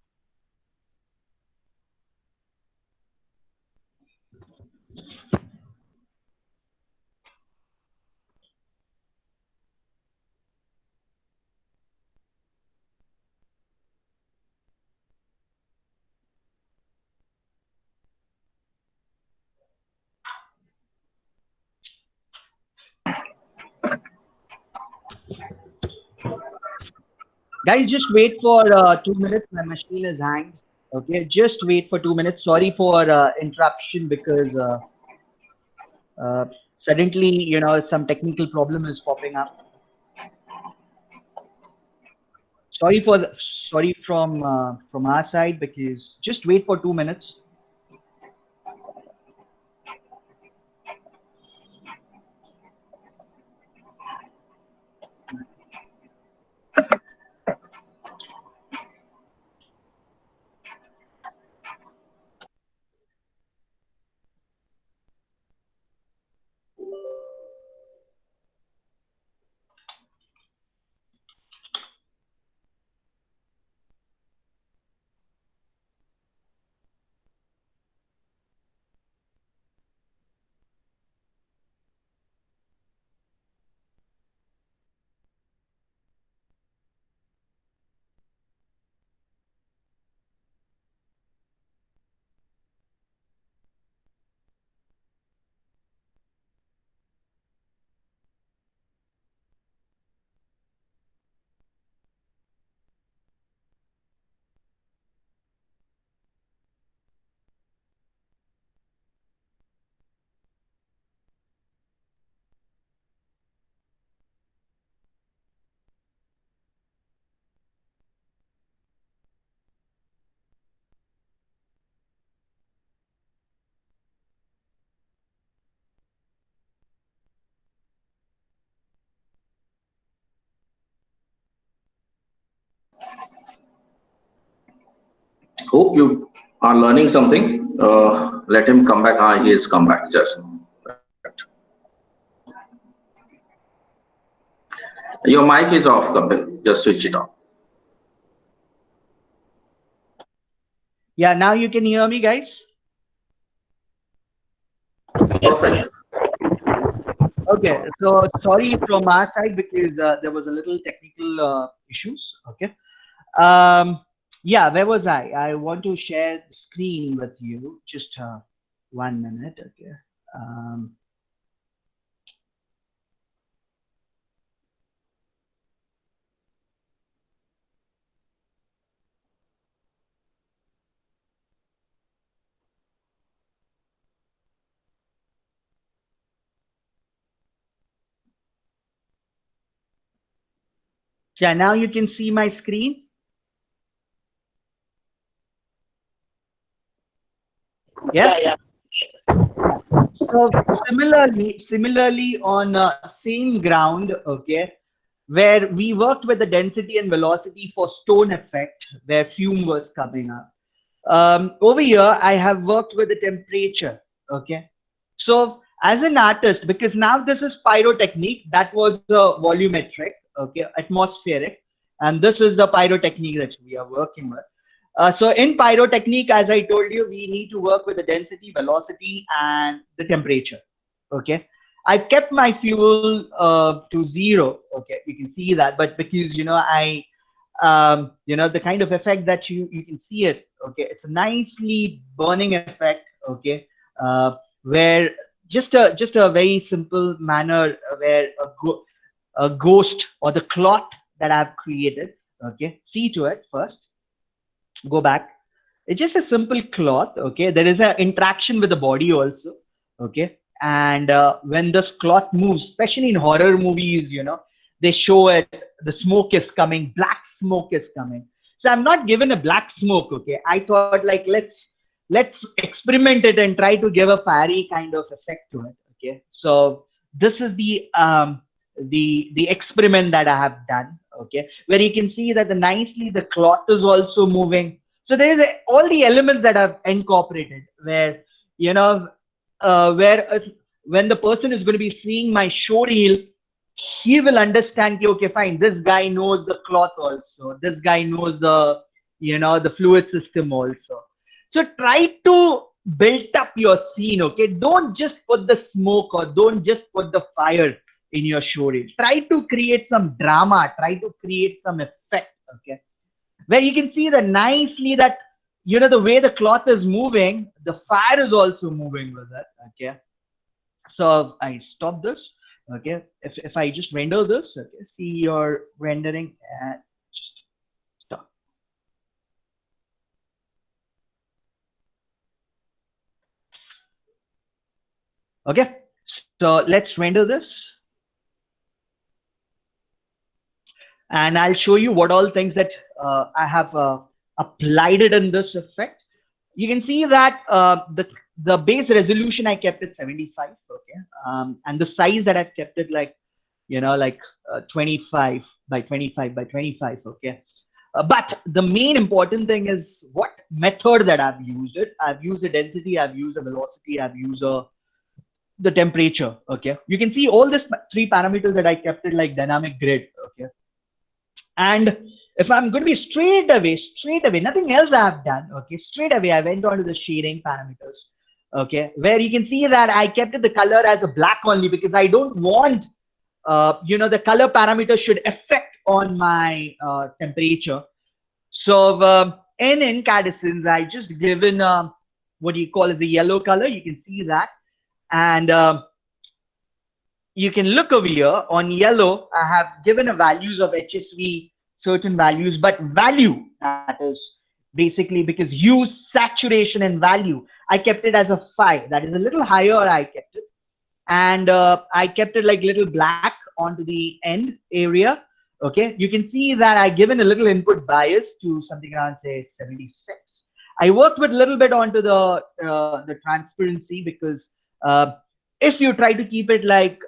Guys, just wait for 2 minutes. My machine is hanged. Okay, just wait for 2 minutes. Sorry for interruption, because uh, suddenly, some technical problem is popping up. sorry from our side, because just wait for 2 minutes. Hope you are learning something. Let him come back. Ah, he has come back just now. Right. Your mic is off, Kapil. Just switch it off. Yeah, now you can hear me, guys. Perfect. Okay, so sorry from our side, because there was a little technical issues. Okay. Um, yeah, where was I? I want to share the screen with you. Just 1 minute. Okay. Um, yeah, now you can see my screen. Yeah. Yeah. So similarly on same ground, okay, where we worked with the density and velocity for stone effect, where fume was coming up. Over here, I have worked with the temperature. Okay, so as an artist, because now this is pyrotechnique, that was volumetric, okay, atmospheric, and this is the pyrotechnique that we are working with. So in pyrotechnique, as I told you, we need to work with the density, velocity, and the temperature. Okay, I've kept my fuel to 0. Okay, you can see that, but because the kind of effect that you can see it. Okay, it's a nicely burning effect. Okay, where just a very simple manner, where a ghost or the cloth that I've created. Okay, see to it first. Go back. It's just a simple cloth. Okay, there is an interaction with the body also. Okay, and when this cloth moves, especially in horror movies, they show it, the smoke is coming, black smoke is coming. So I'm not given a black smoke. Okay, I thought, like, let's experiment it and try to give a fiery kind of effect to it. Okay, so this is the experiment that I have done. Okay, where you can see that the nicely the cloth is also moving. So there is all the elements that I've incorporated, where you know where when the person is going to be seeing my show reel, he will understand, okay, fine, this guy knows the cloth also, this guy knows the fluid system also. So try to build up your scene. Okay, don't just put the smoke or don't just put the fire in your show reel. Try to create some drama, try to create some effect. Okay, where you can see that nicely that the way the cloth is moving, the fire is also moving with it. Okay, so I stop this. Okay, if I just render this, okay, see your rendering and just stop. Okay, so let's render this. and I'll show you what all things that I have applied it in this effect. You can see that the base resolution I kept it 75, okay, and the size that I've kept it like, like 25 by 25 by 25, okay. But the main important thing is what method that I've used it. I've used the density, I've used the velocity, I've used the temperature, okay. You can see all these three parameters that I kept it like dynamic grid, okay. And if I'm going to be straight away, nothing else I have done, okay, straight away, I went on to the shading parameters, okay, where you can see that I kept it the color as a black only because I don't want, the color parameter should affect on my temperature. So in incandescence, I just given what you call as a yellow color. You can see that. And you can look over here on yellow. I have given a values of HSV, certain values, but value, that is basically because hue, saturation, and value, I kept it as a 5. That is a little higher. I kept it, and I kept it like little black onto the end area. Okay, you can see that I given a little input bias to something around say 76. I worked with a little bit onto the transparency because if you try to keep it like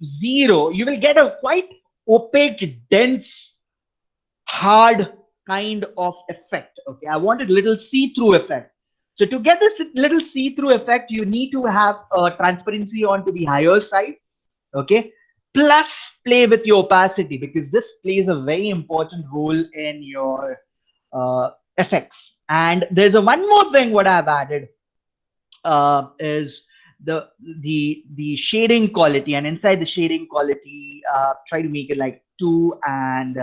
0, you will get a quite opaque, dense, hard kind of effect. Okay, I wanted little see-through effect. So to get this little see-through effect, you need to have a transparency onto the higher side. Okay, plus play with your opacity because this plays a very important role in your effects. And there's a one more thing what I've added is the shading quality, and inside the shading quality, try to make it like 2 and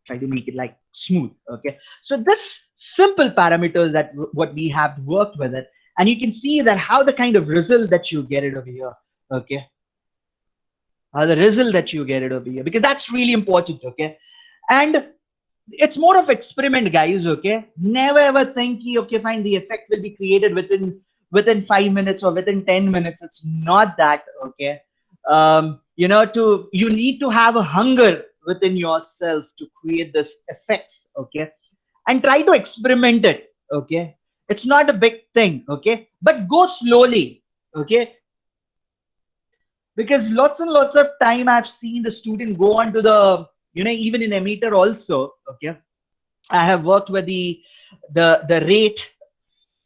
try to make it like smooth. Okay, so this simple parameters that what we have worked with it, and you can see that how the kind of result that you get it over here. Okay, the result that you get it over here, because that's really important. Okay, and it's more of experiment, guys. Okay, never ever think okay fine, the effect will be created within 5 minutes or within 10 minutes. It's not that. Okay, you need to have a hunger within yourself to create this effects. Okay, and try to experiment it. Okay, it's not a big thing. Okay, but go slowly. Okay, because lots and lots of time I've seen the student go on to the, even in emitter also. Okay, I have worked with the rate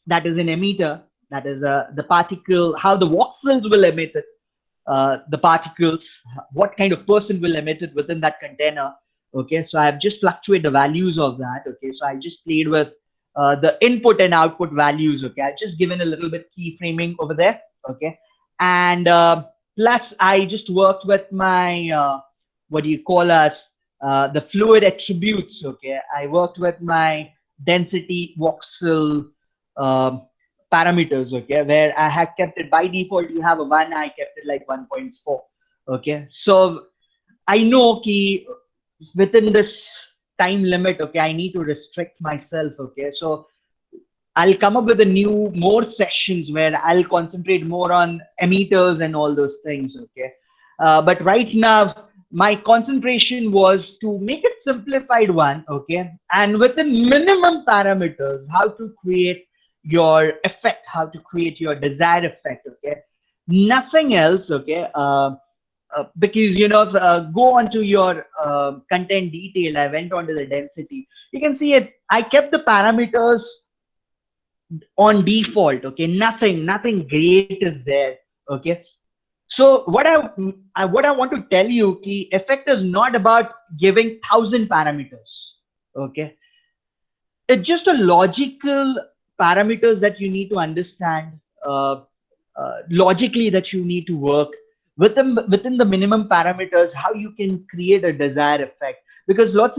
that is in emitter, that is the particle, how the voxels will emit it, the particles, what kind of person will emit it within that container. Okay, so I have just fluctuate the values of that. Okay, so I just played with the input and output values. Okay, I've just given a little bit keyframing over there. Okay, and plus I just worked with my what do you call as the fluid attributes. Okay, I worked with my density voxel um, parameters. Okay, where I had kept it by default, you have a 1, I kept it like 1.4. Okay, so I know key within this time limit. Okay, I need to restrict myself. Okay, so I'll come up with a new more sessions where I'll concentrate more on emitters and all those things. Okay, but right now my concentration was to make it simplified one. Okay, and within minimum parameters, how to create your effect, how to create your desired effect. Okay, nothing else. Okay. Because go on to your content detail. I went on to the density. You can see it. I kept the parameters on default. Okay, nothing great is there. Okay, so what I want to tell you, key effect is not about giving 1,000 parameters. Okay, it's just a logical parameters that you need to understand, logically, that you need to work within the minimum parameters, how you can create a desired effect. Because lots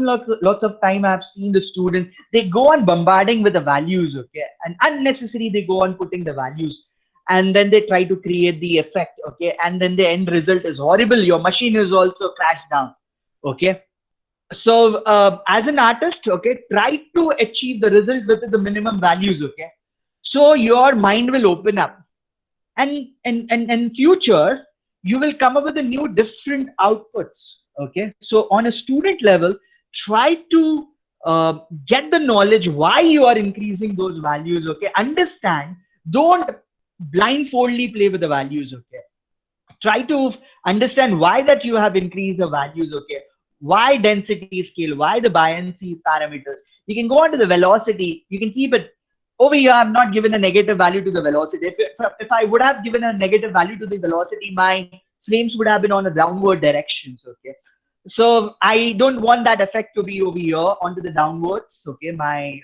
of time I've seen the student, they go on bombarding with the values. Okay, and unnecessary they go on putting the values, and then they try to create the effect. Okay, and then the end result is horrible. Your machine is also crashed down. Okay, so as an artist, okay, try to achieve the result with the minimum values. Okay, so your mind will open up, and in future you will come up with a new different outputs. Okay, so on a student level, try to get the knowledge why you are increasing those values. Okay, understand. Don't blindfoldly play with the values. Okay, try to understand why that you have increased the values. Okay, why density scale, why the buoyancy parameters. You can go on to the velocity. You can keep it over here. I'm not given a negative value to the velocity. If I would have given a negative value to the velocity, my flames would have been on a downward directions. Okay, so I don't want that effect to be over here onto the downwards. Okay, my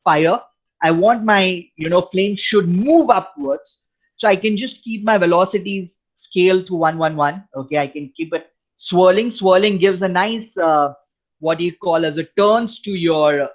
fire, I want my flames should move upwards. So I can just keep my velocity scale to 111. Okay, I can keep it swirling gives a nice what do you call as a turns to your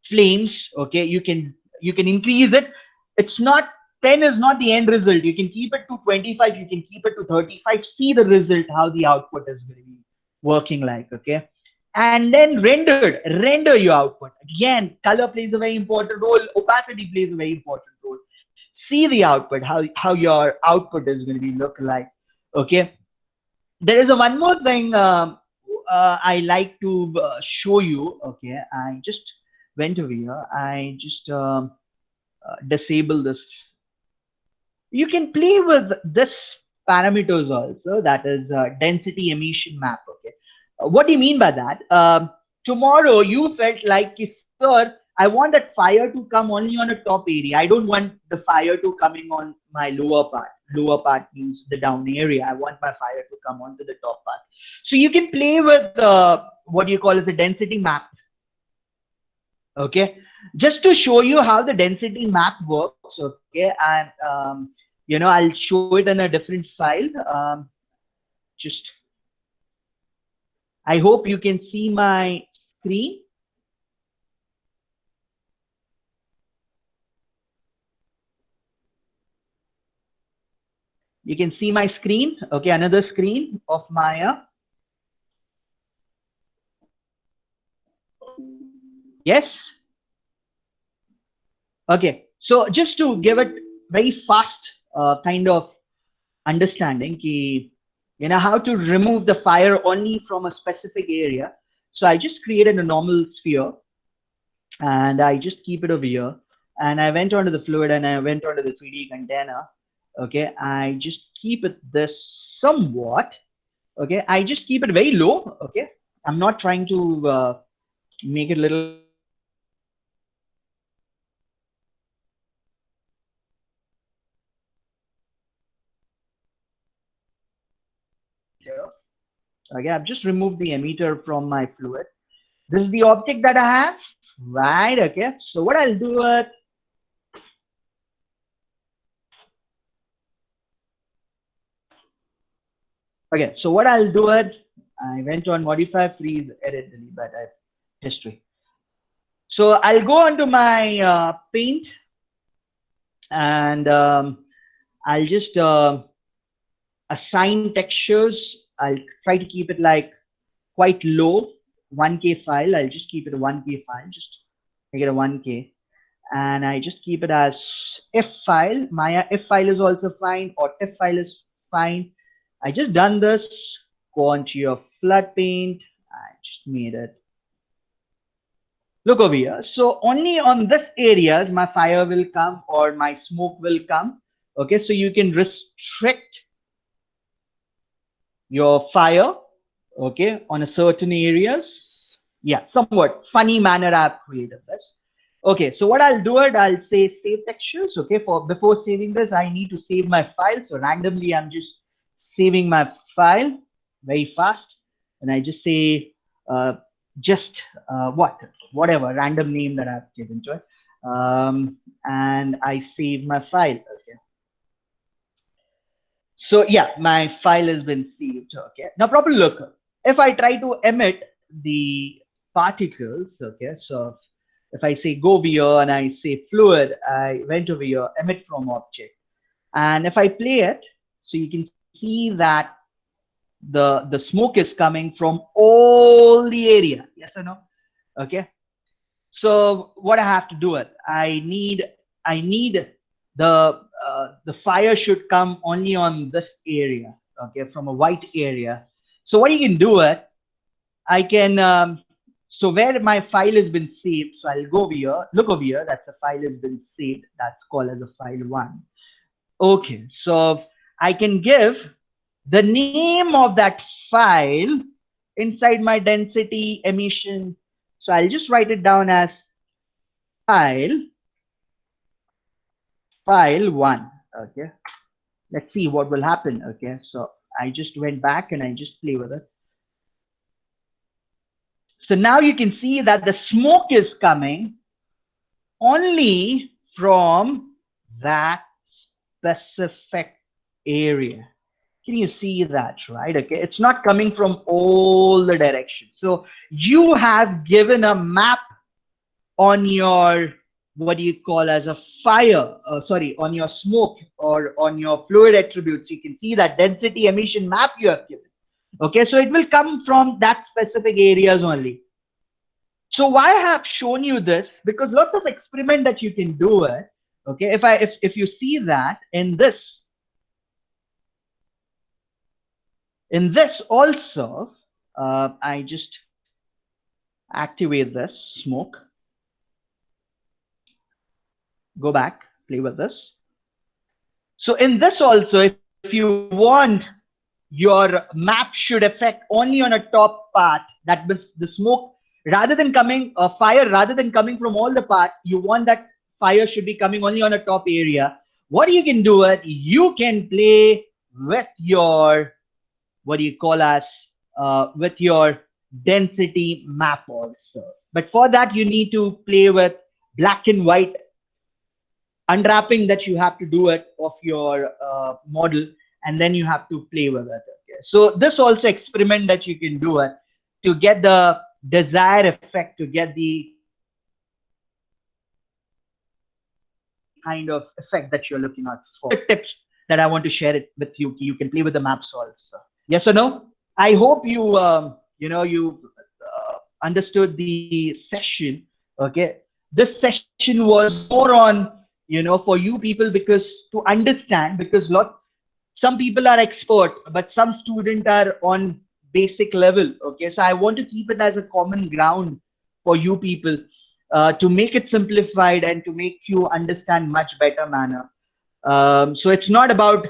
flames. Okay, you can increase it. It's not 10 is not the end result. You can keep it to 25, you can keep it to 35. See the result, how the output is going to be working like. Okay, and then render your output. Again, color plays a very important role, opacity plays a very important role. See the output, how your output is going to be look like. Okay, there is a one more thing I like to show you. Okay, I just went over here. I just disable this. You can play with this parameters also. That is density emission map. Okay, what do you mean by that? Tomorrow you felt like, sir, I want that fire to come only on a top area. I don't want the fire to coming on my lower part. Lower part means the down area. I want my fire to come onto the top part. So you can play with what you call as a density map. Okay, just to show you how the density map works. Okay, and I'll show it in a different file. Just I hope you can see my screen. You can see my screen. Okay, another screen of Maya. Yes. Okay, so just to give it very fast kind of understanding, how to remove the fire only from a specific area. So I just created a normal sphere and I just keep it over here. And I went onto the fluid and I went onto the 3D container. Okay, I just keep it this somewhat. Okay, I just keep it very low. Okay, I'm not trying to make it a little higher. I'm just keeping it very low. Okay, okay, I've just removed the emitter from my fluid. This is the object that I have, right? Okay, so what I'll do it. Okay, so what I'll do it. I went on modify, freeze, edit, delete by type, history. So I'll go onto my paint and I'll just assign textures. I'll try to keep it like quite low, 1K file. I'll just keep it a 1K file, just make it a 1K. And I just keep it as if file. Maya if file is also fine, or if file is fine. I just done this. Go onto your flood paint. I just made it. Look over here. So only on this areas my fire will come or my smoke will come. Okay, so you can restrict your fire, okay, on a certain areas. Yeah, somewhat funny manner I've created this. Okay, so what I'll do it, I'll say save textures. Okay, for before saving this, I need to save my file. So randomly, I'm just saving my file very fast, and I just say just whatever random name that I've given to it, and I save my file. Okay. So yeah, my file has been saved. Okay. Now proper look. If I try to emit the particles, okay, so if I say go over here and I say fluid, I went over here, emit from object. And if I play it, so you can see that the smoke is coming from all the area. Yes or no? Okay. So what I have to do it, I need the fire should come only on this area, okay, from a white area. So what you can do it, I can, so where my file has been saved, so I'll go over here, look over here, that's a file has been saved, that's called as a file one. Okay, so I can give the name of that file inside my density emission. So I'll just write it down as file one. Okay, let's see what will happen. Okay, so I just went back and I just play with it. So now you can see that the smoke is coming only from that specific area. Can you see that, right? Okay, it's not coming from all the directions. So you have given a map on your, what do you call as a fire, sorry, on your smoke or on your fluid attributes. You can see that density emission map you have given. Okay, so it will come from that specific areas only. So why I have shown you this, because lots of experiment that you can do it. Okay, if you see that in this also, I just activate this smoke, go back, play with this. So in this also, if you want your map should affect only on a top part, that was the smoke, rather than coming fire, rather than coming from all the part, you want that fire should be coming only on a top area. What you can do it, you can play with your, what do you call as, with your density map also. But for that, you need to play with black and white unwrapping that you have to do it of your model, and then you have to play with it. Okay, so this also experiment that you can do it to get the desired effect, to get the kind of effect that you're looking out for. So these are the tips that I want to share it with you. You can play with the maps also. Yes or no? I hope you you understood the session. Okay, this session was more on, for you people, because to understand, because some people are expert but some students are on basic level. Okay, so I want to keep it as a common ground for you people, to make it simplified and to make you understand much better manner. So it's not about,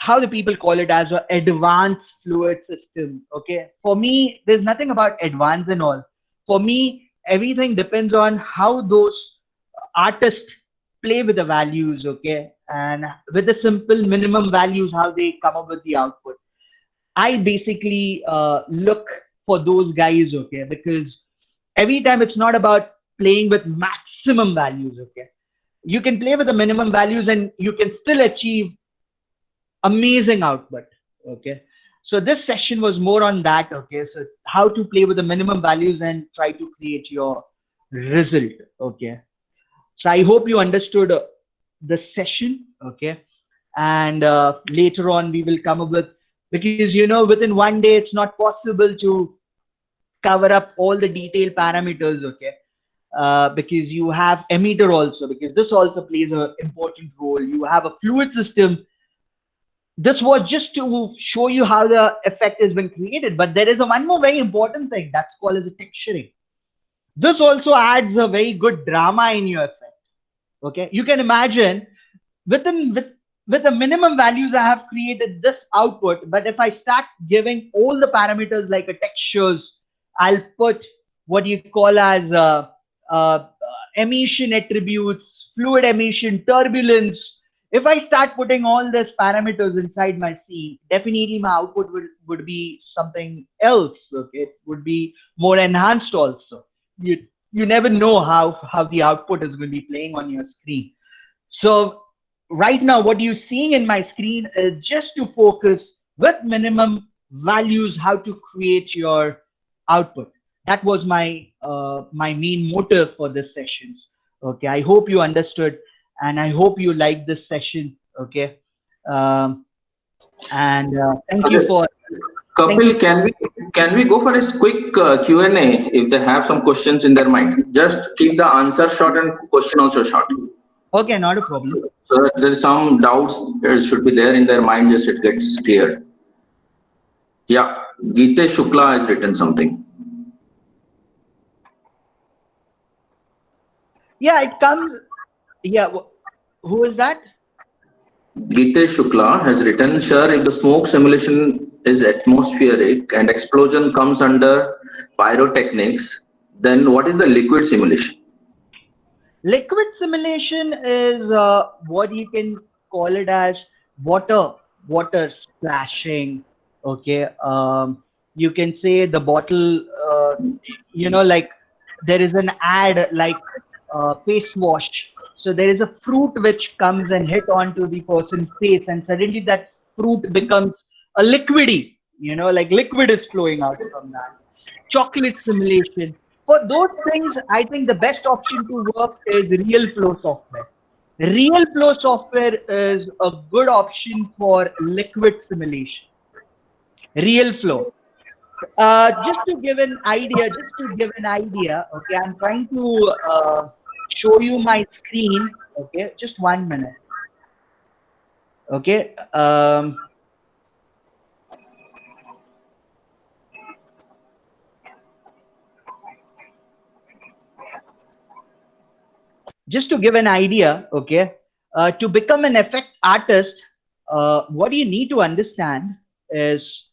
how the people call it as an advanced fluid system. Okay, for me there's nothing about advanced and all. For me everything depends on how those artists play with the values. Okay, and with the simple minimum values, how they come up with the output. I basically look for those guys. Okay, because every time it's not about playing with maximum values. Okay, you can play with the minimum values and you can still achieve amazing output. Okay, so this session was more on that. Okay, so how to play with the minimum values and try to create your result. Okay, so I hope you understood the session. Okay, and later on we will come up with, because within one day it's not possible to cover up all the detailed parameters. Okay, because you have emitter also, because this also plays an important role. You have a fluid system. This was just to show you how the effect has been created, but there is a one more very important thing that's called as a texturing. This also adds a very good drama in your effect. Okay, you can imagine with the minimum values I have created this output, but if I start giving all the parameters like a textures, I'll put what you call as uh, emission attributes, fluid emission, turbulence. If I start putting all these parameters inside my scene, definitely my output would be something else. Okay, it would be more enhanced also. You never know how the output is going to be playing on your screen. So right now what you're seeing in my screen is just to focus with minimum values how to create your output. That was my main motive for this sessions. Okay, I hope you understood and I hope you like this session. Okay, um, and thank you Okay. for thank you. Kapil, can we go for a quick Q&A if they have some questions in their mind? Just keep the answer short and question also short. Okay, not a problem. So that there's some doubts should be there in their mind, just it gets cleared. Yeah, Geeta Shukla has written something. Yeah, it comes. Yeah, who is that? Geeta Shukla has written, sure, if the smoke simulation is atmospheric and explosion comes under pyrotechnics, then what is the liquid simulation? Liquid simulation is what you can call it as water, water splashing. Okay, you can say the bottle. Like there is an ad like face wash. So there is a fruit which comes and hit onto the person's face, and suddenly that fruit becomes a liquidy. Like liquid is flowing out from that. Chocolate simulation. For those things, I think the best option to work is real flow software. Real flow software is a good option for liquid simulation. Real flow. Just to give an idea, okay, I'm trying to show you my screen. Okay, just 1 minute. Okay, just to give an idea, okay, to become an effect artist, what you need to understand is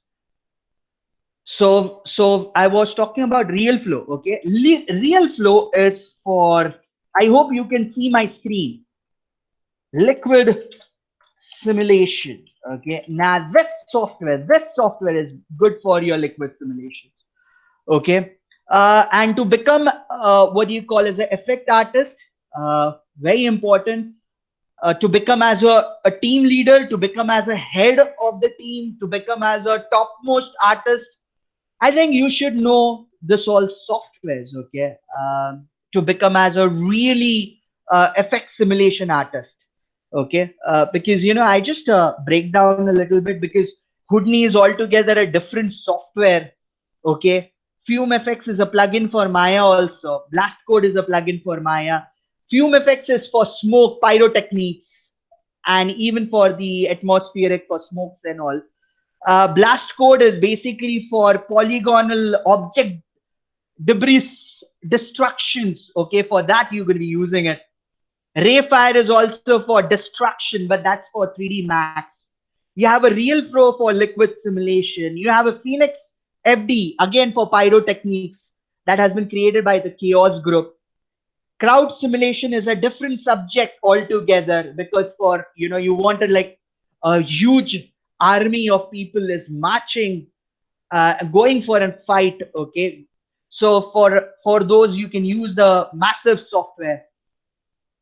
so I was talking about real flow, okay. Real flow is for, I hope you can see my screen. Liquid simulation, okay. Now this software is good for your liquid simulations, okay. And to become what you call as an effect artist, very important, to become as a team leader, to become as a head of the team, to become as a topmost artist, I think you should know this all softwares, okay, to become as a really effect simulation artist, okay, because I just break down a little bit because Houdini is altogether a different software, okay. Fume FX is a plugin for Maya also. Blast Code is a plugin for Maya. Fume FX is for smoke pyrotechniques and even for the atmospheric for smokes and all. Blast Code is basically for polygonal object debris destructions. Okay, for that you're going to be using it. Rayfire is also for destruction, but that's for 3D Max. You have a Real Flow for liquid simulation. You have a Phoenix FD again for pyrotechniques that has been created by the Chaos Group. Crowd simulation is a different subject altogether because for you wanted like a huge army of people is marching, going for a fight, okay. So for those you can use the massive software.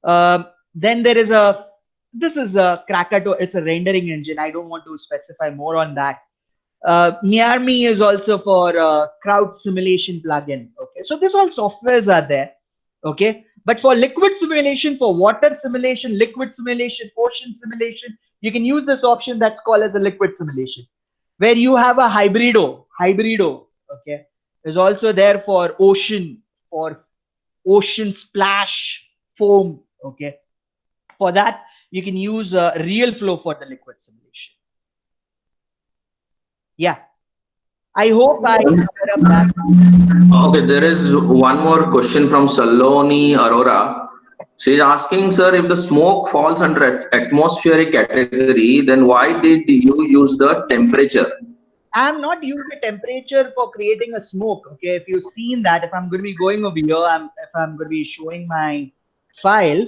Then there is a, this is a Krakatoa, it's a rendering engine. I don't want to specify more on that. Miarmi is also for crowd simulation plugin. Okay, so these all softwares are there. Okay, but for liquid simulation, for water simulation, liquid simulation, ocean simulation, you can use this option that's called as a liquid simulation, where you have a hybrido. Okay, is also there for ocean splash foam. Okay, for that you can use real flow for the liquid simulation. Yeah. I hope I covered up that. Okay, there is one more question from Saloni Aurora. She is asking, sir, if the smoke falls under atmospheric category, then why did you use the temperature? I'm not using the temperature for creating a smoke. Okay, if you've seen that, if I'm going to be going over here, if I'm going to be showing my file,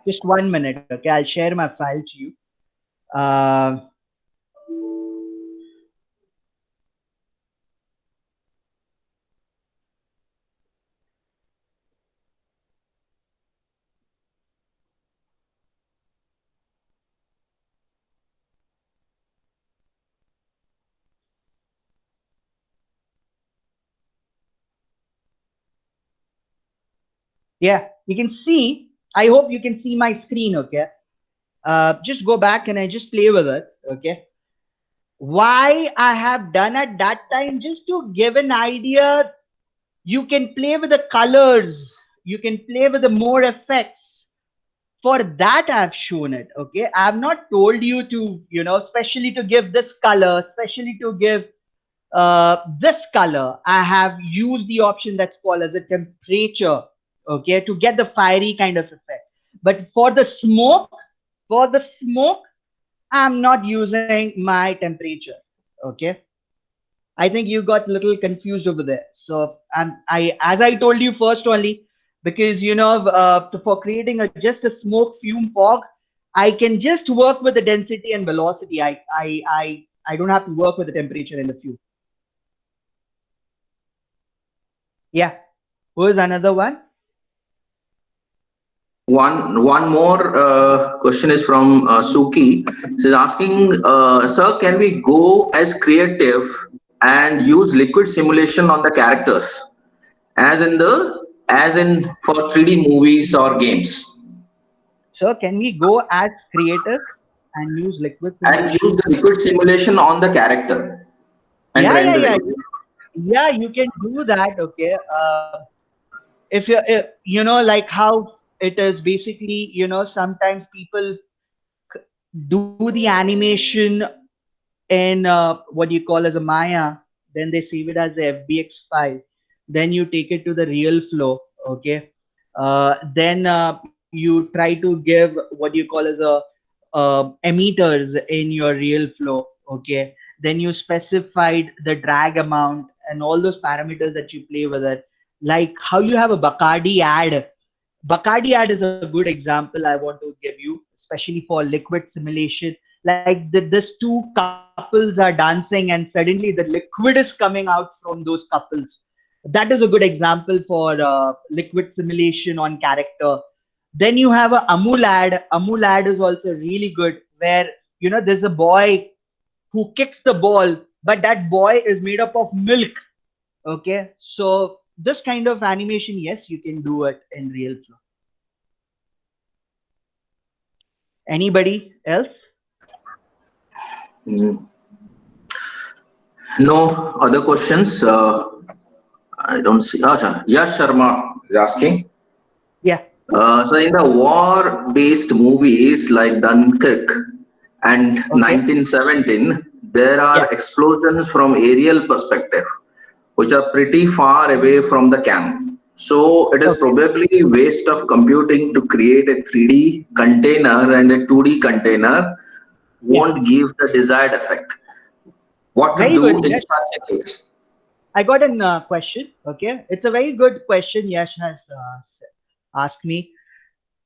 just 1 minute. Okay, I'll share my file to you. Uh, yeah, you can see. I hope you can see my screen. Okay, just go back and I just play with it. Okay, why I have done at that time, just to give an idea. You can play with the colors. You can play with the more effects. For that I've shown it. Okay, I've not told you to, especially to give this color, especially to give this color, I have used the option that's called as a temperature, okay, to get the fiery kind of effect. But for the smoke, I'm not using my temperature, okay. I think you got a little confused over there. So as I told you first only, because for creating just a smoke fume fog, I can just work with the density and velocity. I don't have to work with the temperature and the fume. Yeah. Who is another one? One more question is from Suki. She's asking, sir, can we go as creative and use liquid simulation on the characters, as in for 3D movies or games, So can we go as creative and use liquid and use simulation? the liquid simulation on the character and Yeah, train yeah, the yeah. liquid? Yeah, you can do that. Okay. If you're, like how it is basically, sometimes people do the animation in what you call as a Maya, then they save it as a FBX file. Then you take it to the real flow, okay? Then you try to give what you call as a emitters in your real flow, okay? Then you specified the drag amount and all those parameters that you play with it. Like how you have a Bacardi ad. Bacardi ad is a good example I want to give you, especially for liquid simulation. Like these two couples are dancing and suddenly the liquid is coming out from those couples. That is a good example for liquid simulation on character. Then you have a Amul ad. Amul ad is also really good, where there's a boy who kicks the ball, but that boy is made up of milk. Okay, so this kind of animation, yes, you can do it in real flow. Anybody else? Mm. No other questions. I don't see. Acha, Yash Sharma is asking. Yeah. So in the war-based movies like Dunkirk and Okay. 1917, there Yeah. are explosions from aerial perspective, which are pretty far away from the camp. So it is Okay. probably waste of computing to create a 3D container, and a 2D container Yeah. won't give the desired effect. What to Very good. do in Yes. such a case? I got a question. Okay. It's a very good question Yash has asked me.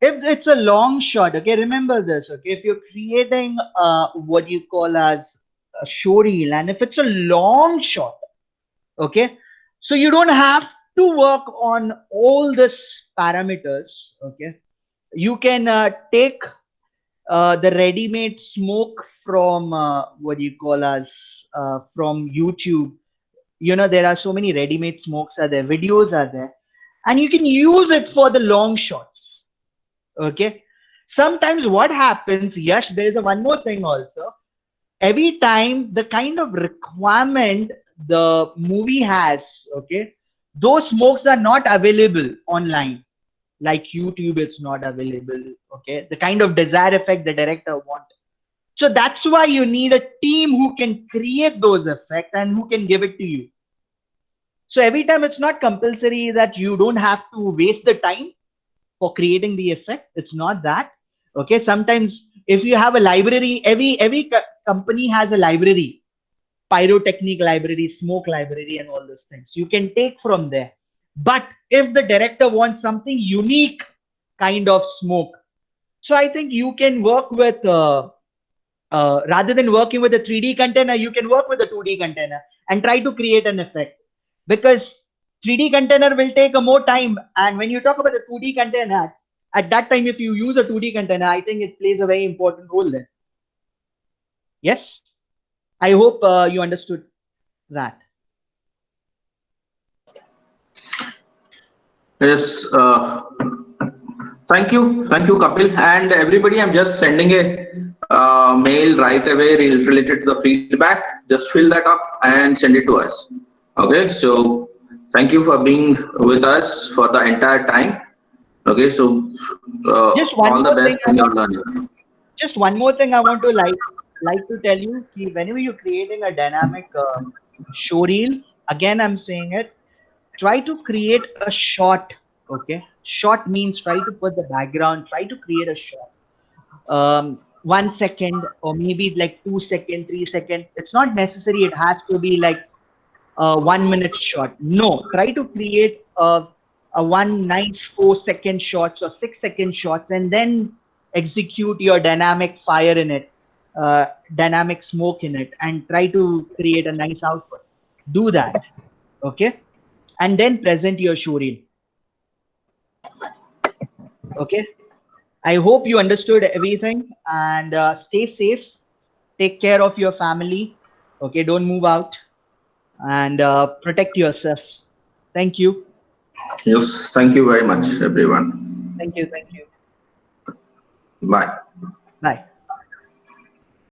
If it's a long shot, okay, remember this. Okay. If you're creating what you call as a show reel, and if it's a long shot, okay, so you don't have to work on all these parameters. Okay. You can take the ready-made smoke from what do you call as from YouTube. There are so many ready-made smokes are there, videos are there, and you can use it for the long shots. Okay. Sometimes what happens, Yash, there is a one more thing also. Every time the kind of requirement the movie has, okay, those smokes are not available online. Like YouTube, it's not available. Okay. The kind of desired effect the director wants. So that's why you need a team who can create those effects and who can give it to you. So every time it's not compulsory that you don't have to waste the time for creating the effect. It's not that. Okay. Sometimes if you have a library, every company has a library, pyrotechnic library, smoke library, and all those things. You can take from there. But if the director wants something unique kind of smoke, so I think you can work with rather than working with a 3D container, you can work with a 2D container and try to create an effect, because 3D container will take a more time. And when you talk about a 2D container, at that time, if you use a 2D container, I think it plays a very important role there. Yes, I hope you understood that. Yes. Thank you, Kapil, and everybody. I'm just sending a mail right away related to the feedback. Just fill that up and send it to us. Okay. So thank you for being with us for the entire time. Okay. So Just one all the more thing best I in your want. learning. Just one more thing I want to like to tell you. Ki whenever you're creating a dynamic showreel. Again, I'm saying it. Try to create a shot. Okay, shot means try to put the background. Try to create a shot. 1 second or maybe like 2 second, 3 second. It's not necessary. It has to be like a 1 minute shot. No, try to create a one nice 4 second shots or 6 second shots, and then execute your dynamic fire in it, dynamic smoke in it, and try to create a nice output. Do that, okay, and then present your showreel. Okay, I hope you understood everything, and stay safe. Take care of your family. Okay, don't move out, and protect yourself. Thank you. Yes, thank you very much, everyone. Thank you. Thank you. Bye. Bye.